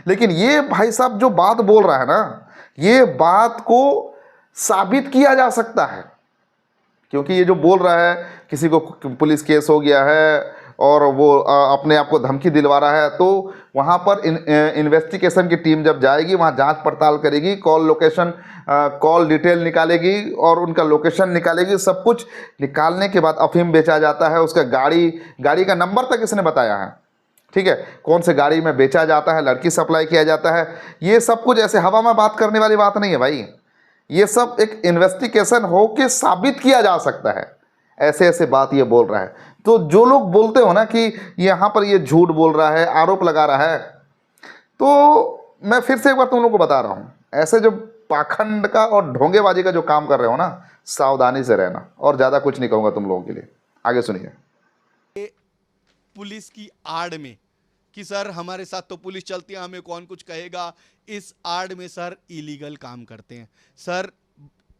लेकिन ये भाई साहब जो बात बोल रहा है ना, ये बात को साबित किया जा सकता है। क्योंकि ये जो बोल रहा है किसी को पुलिस केस हो गया है और वो अपने आप को धमकी दिलवा रहा है, तो वहाँ पर इन्वेस्टिगेशन की टीम जब जाएगी, वहाँ जांच पड़ताल करेगी, कॉल लोकेशन, कॉल डिटेल निकालेगी और उनका लोकेशन निकालेगी। सब कुछ निकालने के बाद अफीम बेचा जाता है। उसका गाड़ी का नंबर तक इसने बताया है, ठीक है, कौन से गाड़ी में बेचा जाता है, लड़की सप्लाई किया जाता है। ये सब कुछ ऐसे हवा में बात करने वाली बात नहीं है भाई। ये सब एक इन्वेस्टिगेशन हो के साबित किया जा सकता है। ऐसे ऐसे बात ये बोल रहा है। तो जो लोग बोलते हो ना कि यहाँ पर ये झूठ बोल रहा है, आरोप लगा रहा है, तो मैं फिर से एक बार तुम लोग को बता रहा हूँ, ऐसे जो पाखंड का और ढोंगेबाजी का जो काम कर रहे हो ना, सावधानी से रहना। और ज़्यादा कुछ नहीं कहूँगा तुम लोगों के लिए। आगे सुनिए। पुलिस की आड़ में कि सर हमारे साथ तो पुलिस चलती है, हमें कौन कुछ कहेगा, इस आड़ में सर इलीगल काम करते हैं। सर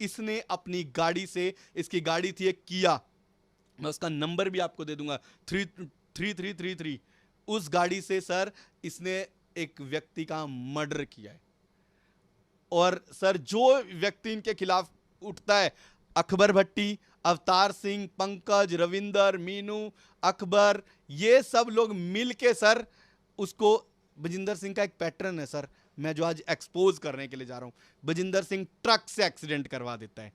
इसने अपनी गाड़ी से, इसकी गाड़ी थी एक किया, मैं उसका नंबर भी आपको दे दूंगा, 3333, उस गाड़ी से सर इसने एक व्यक्ति का मर्डर किया है। और सर जो व्यक्ति इनके खिलाफ उठता है, अकबर भट्टी, अवतार सिंह, पंकज, रविंदर, मीनू, अकबर, ये सब लोग मिलके सर उसको, बजिंदर सिंह का एक पैटर्न है सर, मैं जो आज एक्सपोज करने के लिए जा रहा हूं। बजिंदर सिंह ट्रक से एक्सीडेंट करवा देता है,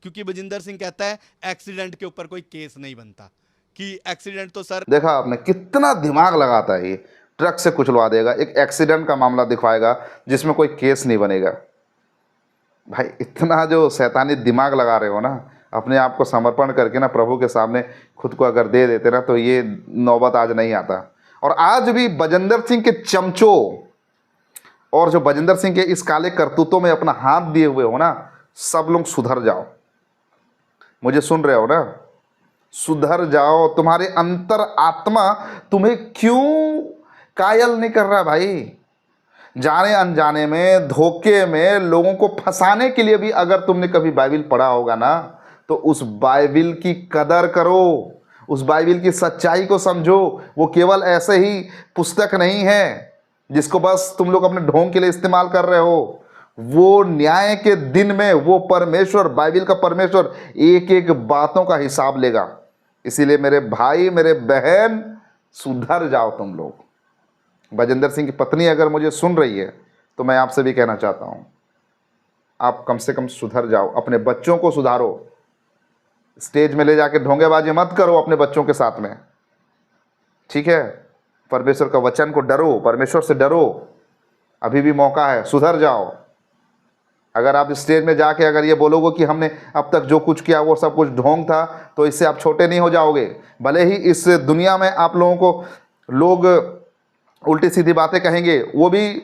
क्योंकि बजिंदर सिंह कहता है एक्सीडेंट के ऊपर कोई केस नहीं बनता, कि एक्सीडेंट तो सर, देखा आपने कितना दिमाग लगाता है ये। ट्रक से कुचलवा देगा, एक एक्सीडेंट का मामला दिखवाएगा जिसमें कोई केस नहीं बनेगा। भाई इतना जो शैतानी दिमाग लगा रहे हो ना, अपने आप को समर्पण करके ना प्रभु के सामने खुद को अगर दे देते ना, तो ये नौबत आज नहीं आता। और आज भी बजिंदर सिंह के चमचों और जो बजिंदर सिंह के इस काले करतूतों में अपना हाथ दिए हुए हो ना, सब लोग सुधर जाओ। मुझे सुन रहे हो ना, सुधर जाओ। तुम्हारे अंतर आत्मा तुम्हें क्यों कायल नहीं कर रहा भाई? जाने अनजाने में, धोखे में, लोगों को फंसाने के लिए भी अगर तुमने कभी बाइबिल पढ़ा होगा ना, तो उस बाइबिल की कदर करो, उस बाइबिल की सच्चाई को समझो। वो केवल ऐसे ही पुस्तक नहीं है जिसको बस तुम लोग अपने ढोंग के लिए इस्तेमाल कर रहे हो। वो न्याय के दिन में वो परमेश्वर, बाइबिल का परमेश्वर, एक एक बातों का हिसाब लेगा। इसीलिए मेरे भाई, मेरे बहन, सुधर जाओ तुम लोग। बजिंदर सिंह की पत्नी अगर मुझे सुन रही है तो मैं आपसे भी कहना चाहता हूं, आप कम से कम सुधर जाओ, अपने बच्चों को सुधारो। स्टेज में ले जाके ढोंगेबाजी मत करो अपने बच्चों के साथ में, ठीक है? परमेश्वर का वचन को डरो, परमेश्वर से डरो। अभी भी मौका है, सुधर जाओ। अगर आप स्टेज में जाके अगर ये बोलोगे कि हमने अब तक जो कुछ किया वो सब कुछ ढोंग था, तो इससे आप छोटे नहीं हो जाओगे। भले ही इस दुनिया में आप लोगों को लोग उल्टी सीधी बातें कहेंगे, वो भी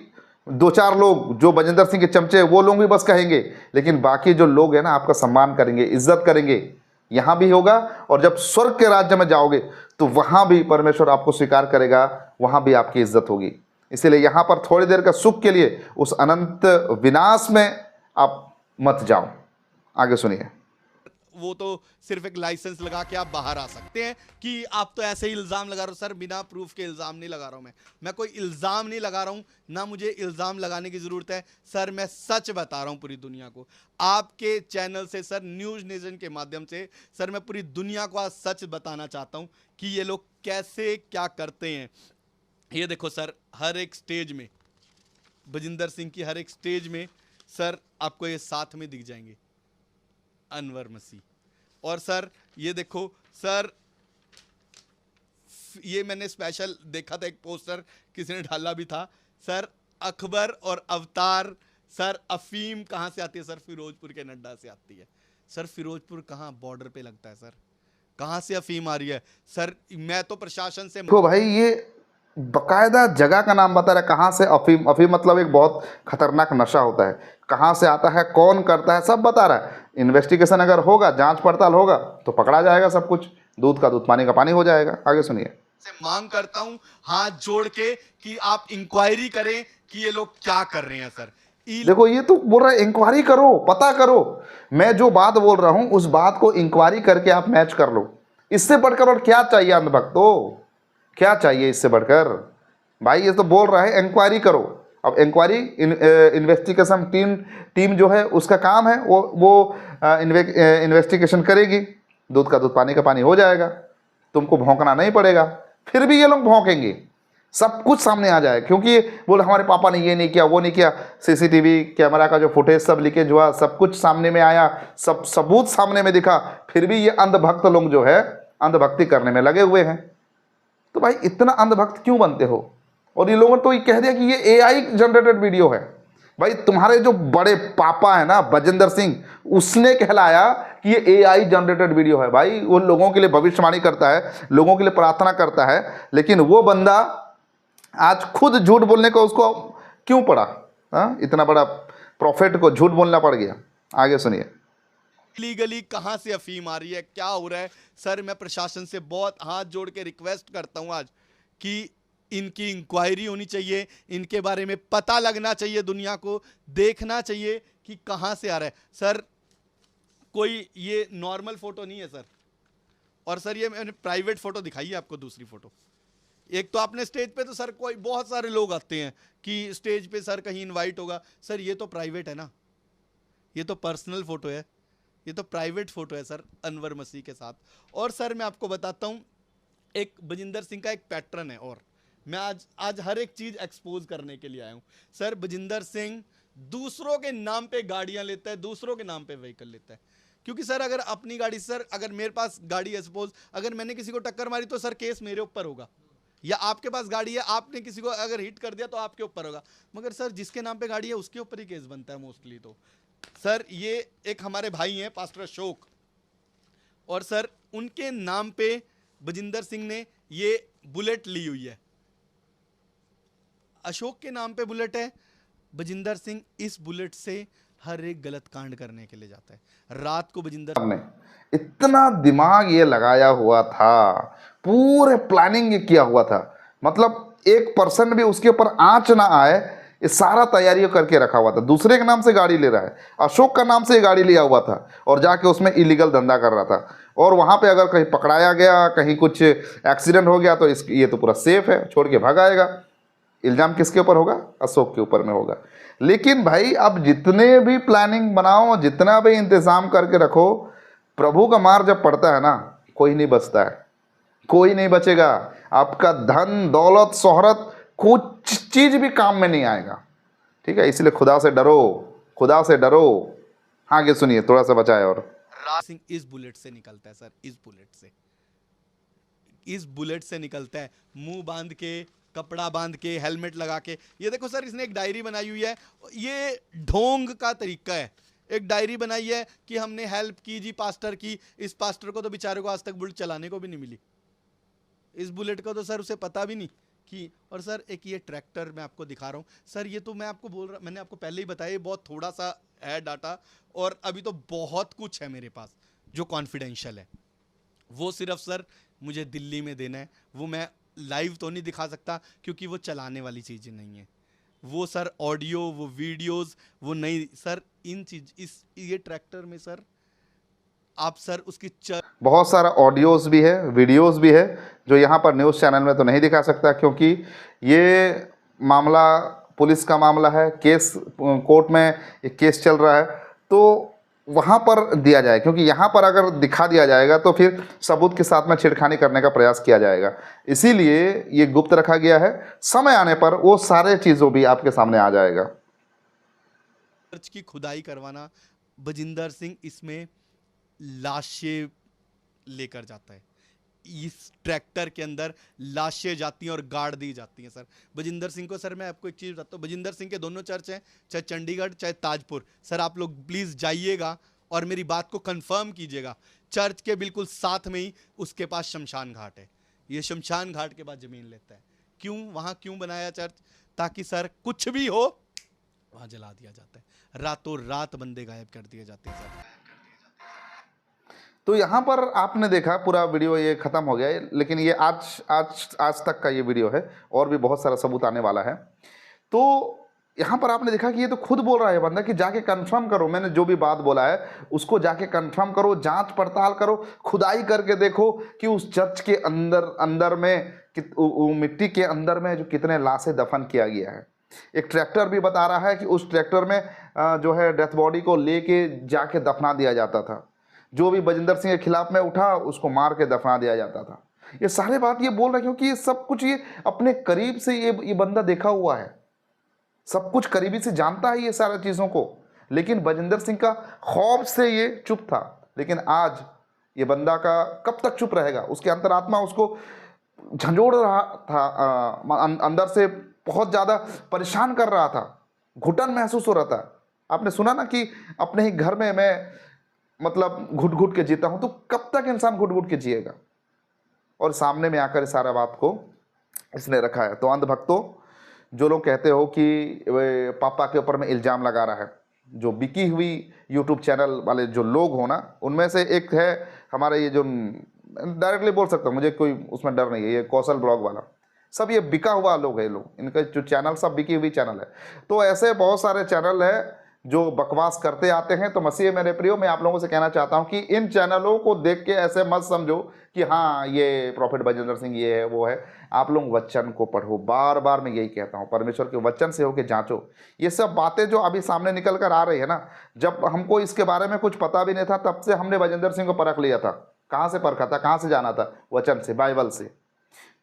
दो चार लोग जो बजिंदर सिंह के चमचे, वो लोग भी बस कहेंगे, लेकिन बाकी जो लोग हैं ना, आपका सम्मान करेंगे, इज्जत करेंगे। यहाँ भी होगा, और जब स्वर्ग के राज्य में जाओगे तो वहाँ भी परमेश्वर आपको स्वीकार करेगा, वहाँ भी आपकी इज्जत होगी। इसीलिए यहाँ पर थोड़ी देर का सुख के लिए उस अनंत विनाश में आप मत जाओ। आगे सुनिए। वो तो सिर्फ एक लाइसेंस लगा के आप बाहर आ सकते हैं कि आप तो ऐसे ही इल्ज़ाम लगा रहे हो। सर बिना प्रूफ के इल्ज़ाम नहीं लगा रहा हूं, मैं कोई इल्ज़ाम नहीं लगा रहा हूं, ना मुझे इल्ज़ाम लगाने की ज़रूरत है। सर मैं सच बता रहा हूं पूरी दुनिया को, आपके चैनल से सर, न्यूज़ नेशन के माध्यम से सर, मैं पूरी दुनिया को आज सच बताना चाहता हूं कि ये लोग कैसे क्या करते हैं। ये देखो सर, हर एक स्टेज में, बजिंदर सिंह की हर एक स्टेज में सर आपको ये साथ में दिख जाएंगे, अनवर मसीह। और सर ये देखो सर, ये मैंने स्पेशल देखा था, एक पोस्टर किसी ने डाला भी था सर, अकबर और अवतार। सर अफीम कहाँ से आती है? सर फिरोजपुर के नड्डा से आती है। सर फिरोजपुर कहाँ? बॉर्डर पे लगता है सर, कहाँ से अफीम आ रही है? सर मैं तो प्रशासन से देखो भाई, ये बकायदा जगह का नाम बता रहा है, कहाँ से अफीम। अफीम मतलब एक बहुत खतरनाक नशा होता है, कहाँ से आता है, कौन करता है, सब बता रहा है। इन्वेस्टिगेशन अगर होगा, जांच पड़ताल होगा, तो पकड़ा जाएगा सब कुछ, दूध का दूध पानी का पानी हो जाएगा। आगे सुनिए। से मांग करता हूं हाथ जोड़ के कि आप इंक्वायरी करें कि ये लोग क्या कर रहे हैं। सर देखो ये तो बोल रहा है इंक्वायरी करो, पता करो। मैं जो बात बोल रहा हूं उस बात को इंक्वायरी करके आप मैच कर लो। इससे बढ़कर और क्या चाहिए अंधभक्तों, क्या चाहिए इससे बढ़कर? भाई ये तो बोल रहा है इंक्वायरी करो। अब इंक्वायरी इन्वेस्टिगेशन टीम जो है उसका काम है, वो इन्वेस्टिगेशन करेगी। दूध का दूध पानी का पानी हो जाएगा, तुमको भौंकना नहीं पड़ेगा। फिर भी ये लोग भौंकेंगे, सब कुछ सामने आ जाए, क्योंकि बोले हमारे पापा ने ये नहीं किया, वो नहीं किया। सीसीटीवी कैमरा का जो फुटेज सब लीकेज हुआ, सब कुछ सामने में आया, सब सबूत सामने में दिखा, फिर भी ये अंधभक्त लोग जो है अंधभक्ति करने में लगे हुए हैं। तो भाई इतना अंधभक्त क्यों बनते हो? और ये लोगों ने तो ये कह दिया कि ये एआई जनरेटेड वीडियो है। भाई तुम्हारे जो बड़े पापा है ना बजेंद्र सिंह, उसने कहलाया कि ये एआई जनरेटेड वीडियो है। भाई वो लोगों के लिए भविष्यवाणी करता है, लोगों के लिए प्रार्थना करता है, लेकिन वो बंदा आज खुद झूठ बोलने को उसको क्यों पड़ा? हाँ, इतना बड़ा प्रॉफिट को झूठ बोलना पड़ गया। आगे सुनिए। लीगली कहाँ से अफीम आ रही है, क्या हो रहा है? सर मैं प्रशासन से बहुत हाथ जोड़ के रिक्वेस्ट करता हूँ आज कि इनकी इंक्वायरी होनी चाहिए, इनके बारे में पता लगना चाहिए, दुनिया को देखना चाहिए कि कहाँ से आ रहा है। सर कोई ये नॉर्मल फोटो नहीं है सर, और सर ये मैंने प्राइवेट फोटो दिखाई है आपको। दूसरी फोटो, एक तो आपने स्टेज पे तो सर कोई बहुत सारे लोग आते हैं कि स्टेज पे सर कहीं इनवाइट होगा, सर ये तो प्राइवेट है ना, ये तो पर्सनल फोटो है, ये तो प्राइवेट फोटो है सर अनवर मसीह के साथ। और सर मैं आपको बताता हूँ, एक बजिंदर सिंह का एक पैटर्न है, और मैं आज हर एक चीज एक्सपोज करने के लिए आया हूँ। सर बजिंदर सिंह दूसरों के नाम पे गाड़ियां लेता है, दूसरों के नाम पे व्हीकल लेता है। क्योंकि सर अगर अपनी गाड़ी, सर अगर मेरे पास गाड़ी है, सपोज अगर मैंने किसी को टक्कर मारी तो सर केस मेरे ऊपर होगा, या आपके पास गाड़ी है आपने किसी को अगर हिट कर दिया तो आपके ऊपर होगा। मगर सर जिसके नाम पे गाड़ी है उसके ऊपर ही केस बनता है मोस्टली। तो सर ये एक हमारे भाई हैं पास्टर अशोक, और सर उनके नाम पे बजिंदर सिंह ने ये बुलेट ली हुई है, अशोक के नाम पे बुलेट है। बजिंदर सिंह इस बुलेट से हर एक गलत कांड करने के लिए जाता है। रात को बजिंदर ने इतना दिमाग ये लगाया हुआ था, पूरे प्लानिंग ये किया हुआ था, मतलब 1% भी उसके ऊपर आंच ना आए, ये सारा तैयारी करके रखा हुआ था। दूसरे के नाम से गाड़ी ले रहा है, अशोक का नाम से ये गाड़ी लिया हुआ था, और जाके उसमें इलीगल धंधा कर रहा था। और वहां पे अगर कहीं पकड़ाया गया, कहीं कुछ एक्सीडेंट हो गया तो ये तो पूरा सेफ है, छोड़ के भाग आएगा। इल्जाम किसके ऊपर होगा? अशोक के ऊपर में होगा। लेकिन भाई अब जितने भी प्लानिंग बनाओ, जितना भी इंतजाम करके रखो, प्रभु का मार जब पड़ता है ना, कोई नहीं बचता है, कोई नहीं बचेगा। आपका धन दौलत शोहरत कुछ चीज भी काम में नहीं आएगा। ठीक है, इसलिए खुदा से डरो, खुदा से डरो। आगे सुनिए, थोड़ा सा बचाए। और सिंह इस बुलेट से निकलता है सर, इस बुलेट से निकलता है, मुंह बांध के, कपड़ा बांध के, हेलमेट लगा के। ये देखो सर, इसने एक डायरी बनाई हुई है, ये ढोंग का तरीका है। एक डायरी बनाई है कि हमने हेल्प की जी पास्टर की। इस पास्टर को तो बेचारे को आज तक बुलेट चलाने को भी नहीं मिली, इस बुलेट को तो सर उसे पता भी नहीं कि। और सर एक ये ट्रैक्टर मैं आपको दिखा रहा हूँ सर, ये तो मैं आपको बोल रहा, मैंने आपको पहले ही बताया, बहुत थोड़ा सा है डाटा, और अभी तो बहुत कुछ है मेरे पास जो कॉन्फिडेंशियल है। वो सिर्फ सर मुझे दिल्ली में देना है, वो मैं लाइव तो नहीं दिखा सकता क्योंकि वो चलाने वाली चीज़ें नहीं है। वो सर ऑडियो, वो वीडियोस, वो नहीं सर, इन चीज ये ट्रैक्टर में सर आप सर उसकी बहुत सारा ऑडियोज भी है, वीडियोस भी है, जो यहाँ पर न्यूज़ चैनल में तो नहीं दिखा सकता, क्योंकि ये मामला पुलिस का मामला है, केस कोर्ट में एक केस चल रहा है, तो वहाँ पर दिया जाए। क्योंकि यहाँ पर अगर दिखा दिया जाएगा तो फिर सबूत के साथ में छेड़खानी करने का प्रयास किया जाएगा, इसीलिए ये गुप्त रखा गया है। समय आने पर वो सारे चीज़ों भी आपके सामने आ जाएगा। चर्च की खुदाई करवाना, बजिंदर सिंह इसमें लाशें लेकर जाता है, इस ट्रैक्टर के अंदर लाशें जाती हैं और गाड़ दी जाती हैं सर। बजिंदर सिंह को सर मैं आपको एक चीज़ बताता हूँ, बजिंदर सिंह के दोनों चर्च हैं, चाहे चंडीगढ़ चाहे ताजपुर। सर आप लोग प्लीज़ जाइएगा और मेरी बात को कंफर्म कीजिएगा। चर्च के बिल्कुल साथ में ही उसके पास शमशान घाट है, ये शमशान घाट के बाद ज़मीन लेता है। क्यों वहाँ क्यों बनाया चर्च? ताकि सर कुछ भी हो वहाँ जला दिया जाता है, रातों रात बंदे गायब कर दिए जाते हैं सर। तो यहाँ पर आपने देखा पूरा वीडियो, ये ख़त्म हो गया है, लेकिन ये आज तक का ये वीडियो है, और भी बहुत सारा सबूत आने वाला है। तो यहाँ पर आपने देखा कि ये तो खुद बोल रहा है बंदा कि जाके कंफर्म करो, मैंने जो भी बात बोला है उसको जाके कंफर्म करो, जांच पड़ताल करो, खुदाई करके देखो कि उस चर्च के अंदर में मिट्टी के अंदर में जो कितने लाशें दफन किया गया है। एक ट्रैक्टर भी बता रहा है कि उस ट्रैक्टर में जो है डेथ बॉडी को लेके जाके दफना दिया जाता था। जो भी बजिंदर सिंह के खिलाफ में उठा उसको मार के दफना दिया जाता था। ये सारे बात ये बोल रहे हैं क्योंकि ये सब कुछ ये अपने करीब से ये बंदा देखा हुआ है, सब कुछ करीबी से जानता है ये सारी चीज़ों को। लेकिन बजिंदर सिंह का खौफ से ये चुप था। लेकिन आज ये बंदा का कब तक चुप रहेगा? उसके अंतरात्मा उसको झंझोड़ रहा था, अंदर से बहुत ज़्यादा परेशान कर रहा था, घुटन महसूस हो रहा था। आपने सुना ना कि अपने ही घर में मैं मतलब घुट घुट के जीता हूँ, तो कब तक इंसान घुट घुट के जिएगा? और सामने में आकर सारा बात को इसने रखा है। तो अंधभक्तों, जो लोग कहते हो कि वे पापा के ऊपर में इल्ज़ाम लगा रहा है, जो बिकी हुई यूट्यूब चैनल वाले जो लोग हो ना, उनमें से एक है हमारे ये जो डायरेक्टली बोल सकता हूँ, मुझे कोई उसमें डर नहीं है, ये कौशल ब्लॉग वाला, सब ये बिका हुआ लोग है, लोग इनका जो चैनल सब बिकी हुई चैनल है। तो ऐसे बहुत सारे चैनल है जो बकवास करते आते हैं। तो मसीह मेरे प्रियो, मैं आप लोगों से कहना चाहता हूं कि इन चैनलों को देख के ऐसे मत समझो कि हाँ ये प्रॉफिट बजिंदर सिंह ये है वो है। आप लोग वचन को पढ़ो, बार बार मैं यही कहता हूं, परमेश्वर के वचन से होके जांचो। ये सब बातें जो अभी सामने निकल कर आ रही है ना, जब हमको इसके बारे में कुछ पता भी नहीं था तब से हमने बजिंदर सिंह को परख लिया था। कहाँ से परखा था, कहाँ से जाना था? वचन से, बाइबल से।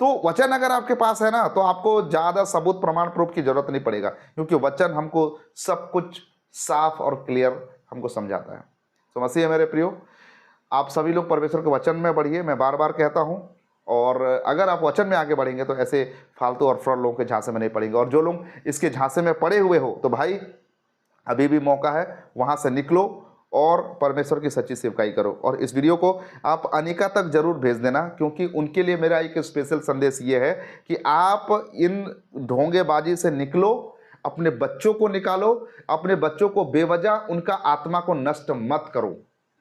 तो वचन अगर आपके पास है ना, तो आपको ज़्यादा सबूत प्रमाण प्रूफ की जरूरत नहीं पड़ेगा, क्योंकि वचन हमको सब कुछ साफ और क्लियर हमको समझाता है। तो मसीह मेरे प्रियो, आप सभी लोग परमेश्वर के वचन में बढ़िए, मैं बार बार कहता हूँ। और अगर आप वचन में आगे बढ़ेंगे तो ऐसे फालतू और फ्रॉड लोगों के झांसे में नहीं पड़ेंगे। और जो लोग इसके झांसे में पड़े हुए हो, तो भाई अभी भी मौका है, वहाँ से निकलो और परमेश्वर की सच्ची सेवकाई करो। और इस वीडियो को आप अनिका तक जरूर भेज देना, क्योंकि उनके लिए मेरा एक स्पेशल संदेश ये है कि आप इन ढोंगेबाजी से निकलो, अपने बच्चों को निकालो, अपने बच्चों को बेवजह उनका आत्मा को नष्ट मत करो,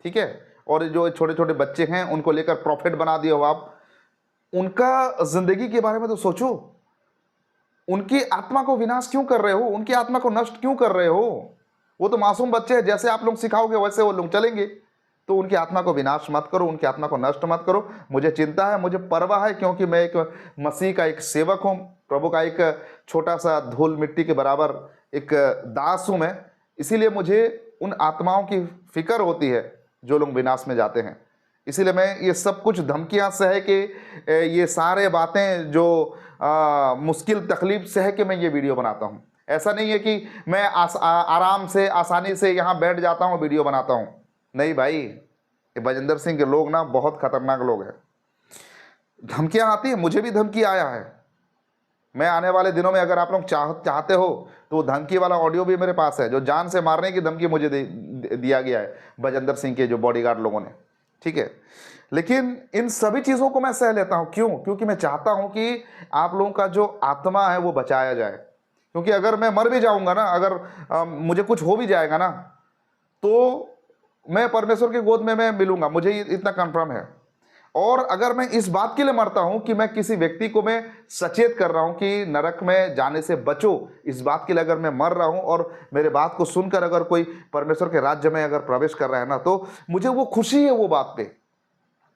ठीक है? और जो छोटे छोटे बच्चे हैं उनको लेकर प्रॉफिट बना दिए हो आप, उनका जिंदगी के बारे में तो सोचो। उनकी आत्मा को विनाश क्यों कर रहे हो? उनकी आत्मा को नष्ट क्यों कर रहे हो? वो तो मासूम बच्चे हैं, जैसे आप लोग सिखाओगे वैसे वो लोग चलेंगे। तो उनकी आत्मा को विनाश मत करो, उनकी आत्मा को नष्ट मत करो। मुझे चिंता है, मुझे परवाह है, क्योंकि मैं एक मसीह का एक सेवक हूँ, प्रभु का एक छोटा सा धूल मिट्टी के बराबर एक दास हूँ मैं। इसीलिए मुझे उन आत्माओं की फिक्र होती है जो लोग विनाश में जाते हैं। इसीलिए मैं ये सब कुछ धमकियाँ सह के, ये सारे बातें जो मुश्किल तकलीफ सह के मैं ये वीडियो बनाता हूँ। ऐसा नहीं है कि मैं आराम से आसानी से यहाँ बैठ जाता हूँ वीडियो बनाता हूँ। नहीं भाई, ये बजिंदर सिंह के लोग ना बहुत खतरनाक लोग हैं। धमकियाँ आती है, मुझे भी धमकी आया है। मैं आने वाले दिनों में अगर आप लोग चाहते हो तो धमकी वाला ऑडियो भी मेरे पास है, जो जान से मारने की धमकी मुझे दिया गया है बजिंदर सिंह के जो बॉडीगार्ड लोगों ने, ठीक है? लेकिन इन सभी चीज़ों को मैं सह लेता हूँ। क्यों? क्योंकि मैं चाहता हूँ कि आप लोगों का जो आत्मा है वो बचाया जाए। क्योंकि अगर मैं मर भी जाऊँगा ना, अगर मुझे कुछ हो भी जाएगा ना, तो मैं परमेश्वर की गोद में मैं मिलूंगा, मुझे इतना कंफर्म है। और अगर मैं इस बात के लिए मरता हूं कि मैं किसी व्यक्ति को मैं सचेत कर रहा हूं कि नरक में जाने से बचो, इस बात के लिए अगर मैं मर रहा हूं और मेरे बात को सुनकर अगर कोई परमेश्वर के राज्य में अगर प्रवेश कर रहा है ना, तो मुझे वो खुशी है वो बात पे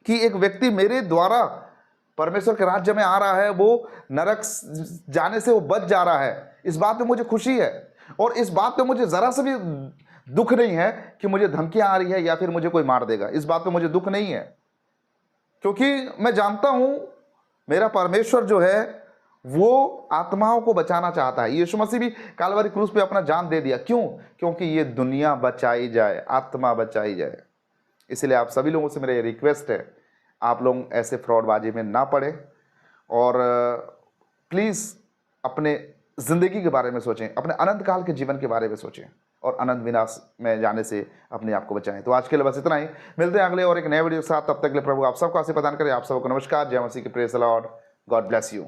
कि एक व्यक्ति मेरे द्वारा परमेश्वर के राज्य में आ रहा है, वो नरक जाने से वो बच जा रहा है। इस बात में मुझे खुशी है। और इस बात पे मुझे जरा से भी दुख नहीं है कि मुझे धमकियां आ रही है या फिर मुझे कोई मार देगा। इस बात पे मुझे दुख नहीं है, क्योंकि मैं जानता हूं मेरा परमेश्वर जो है वो आत्माओं को बचाना चाहता है। यीशु मसीह भी कालवारी क्रूस पे अपना जान दे दिया। क्यों? क्योंकि ये दुनिया बचाई जाए, आत्मा बचाई जाए। इसलिए आप सभी लोगों से मेरा ये रिक्वेस्ट है, आप लोग ऐसे फ्रॉडबाजी में ना पड़े और प्लीज़ अपने ज़िंदगी के बारे में सोचें, अपने अनंत काल के जीवन के बारे में सोचें और अनंत विनाश में जाने से अपने आप को बचाएं। तो आज के लिए बस इतना ही, मिलते हैं अगले और एक नए वीडियो के साथ। तब तक के लिए प्रभु आप सबको आशीर्वाद प्रदान करें। आप सबको नमस्कार, जय मसीह की, praise the Lord, God bless you.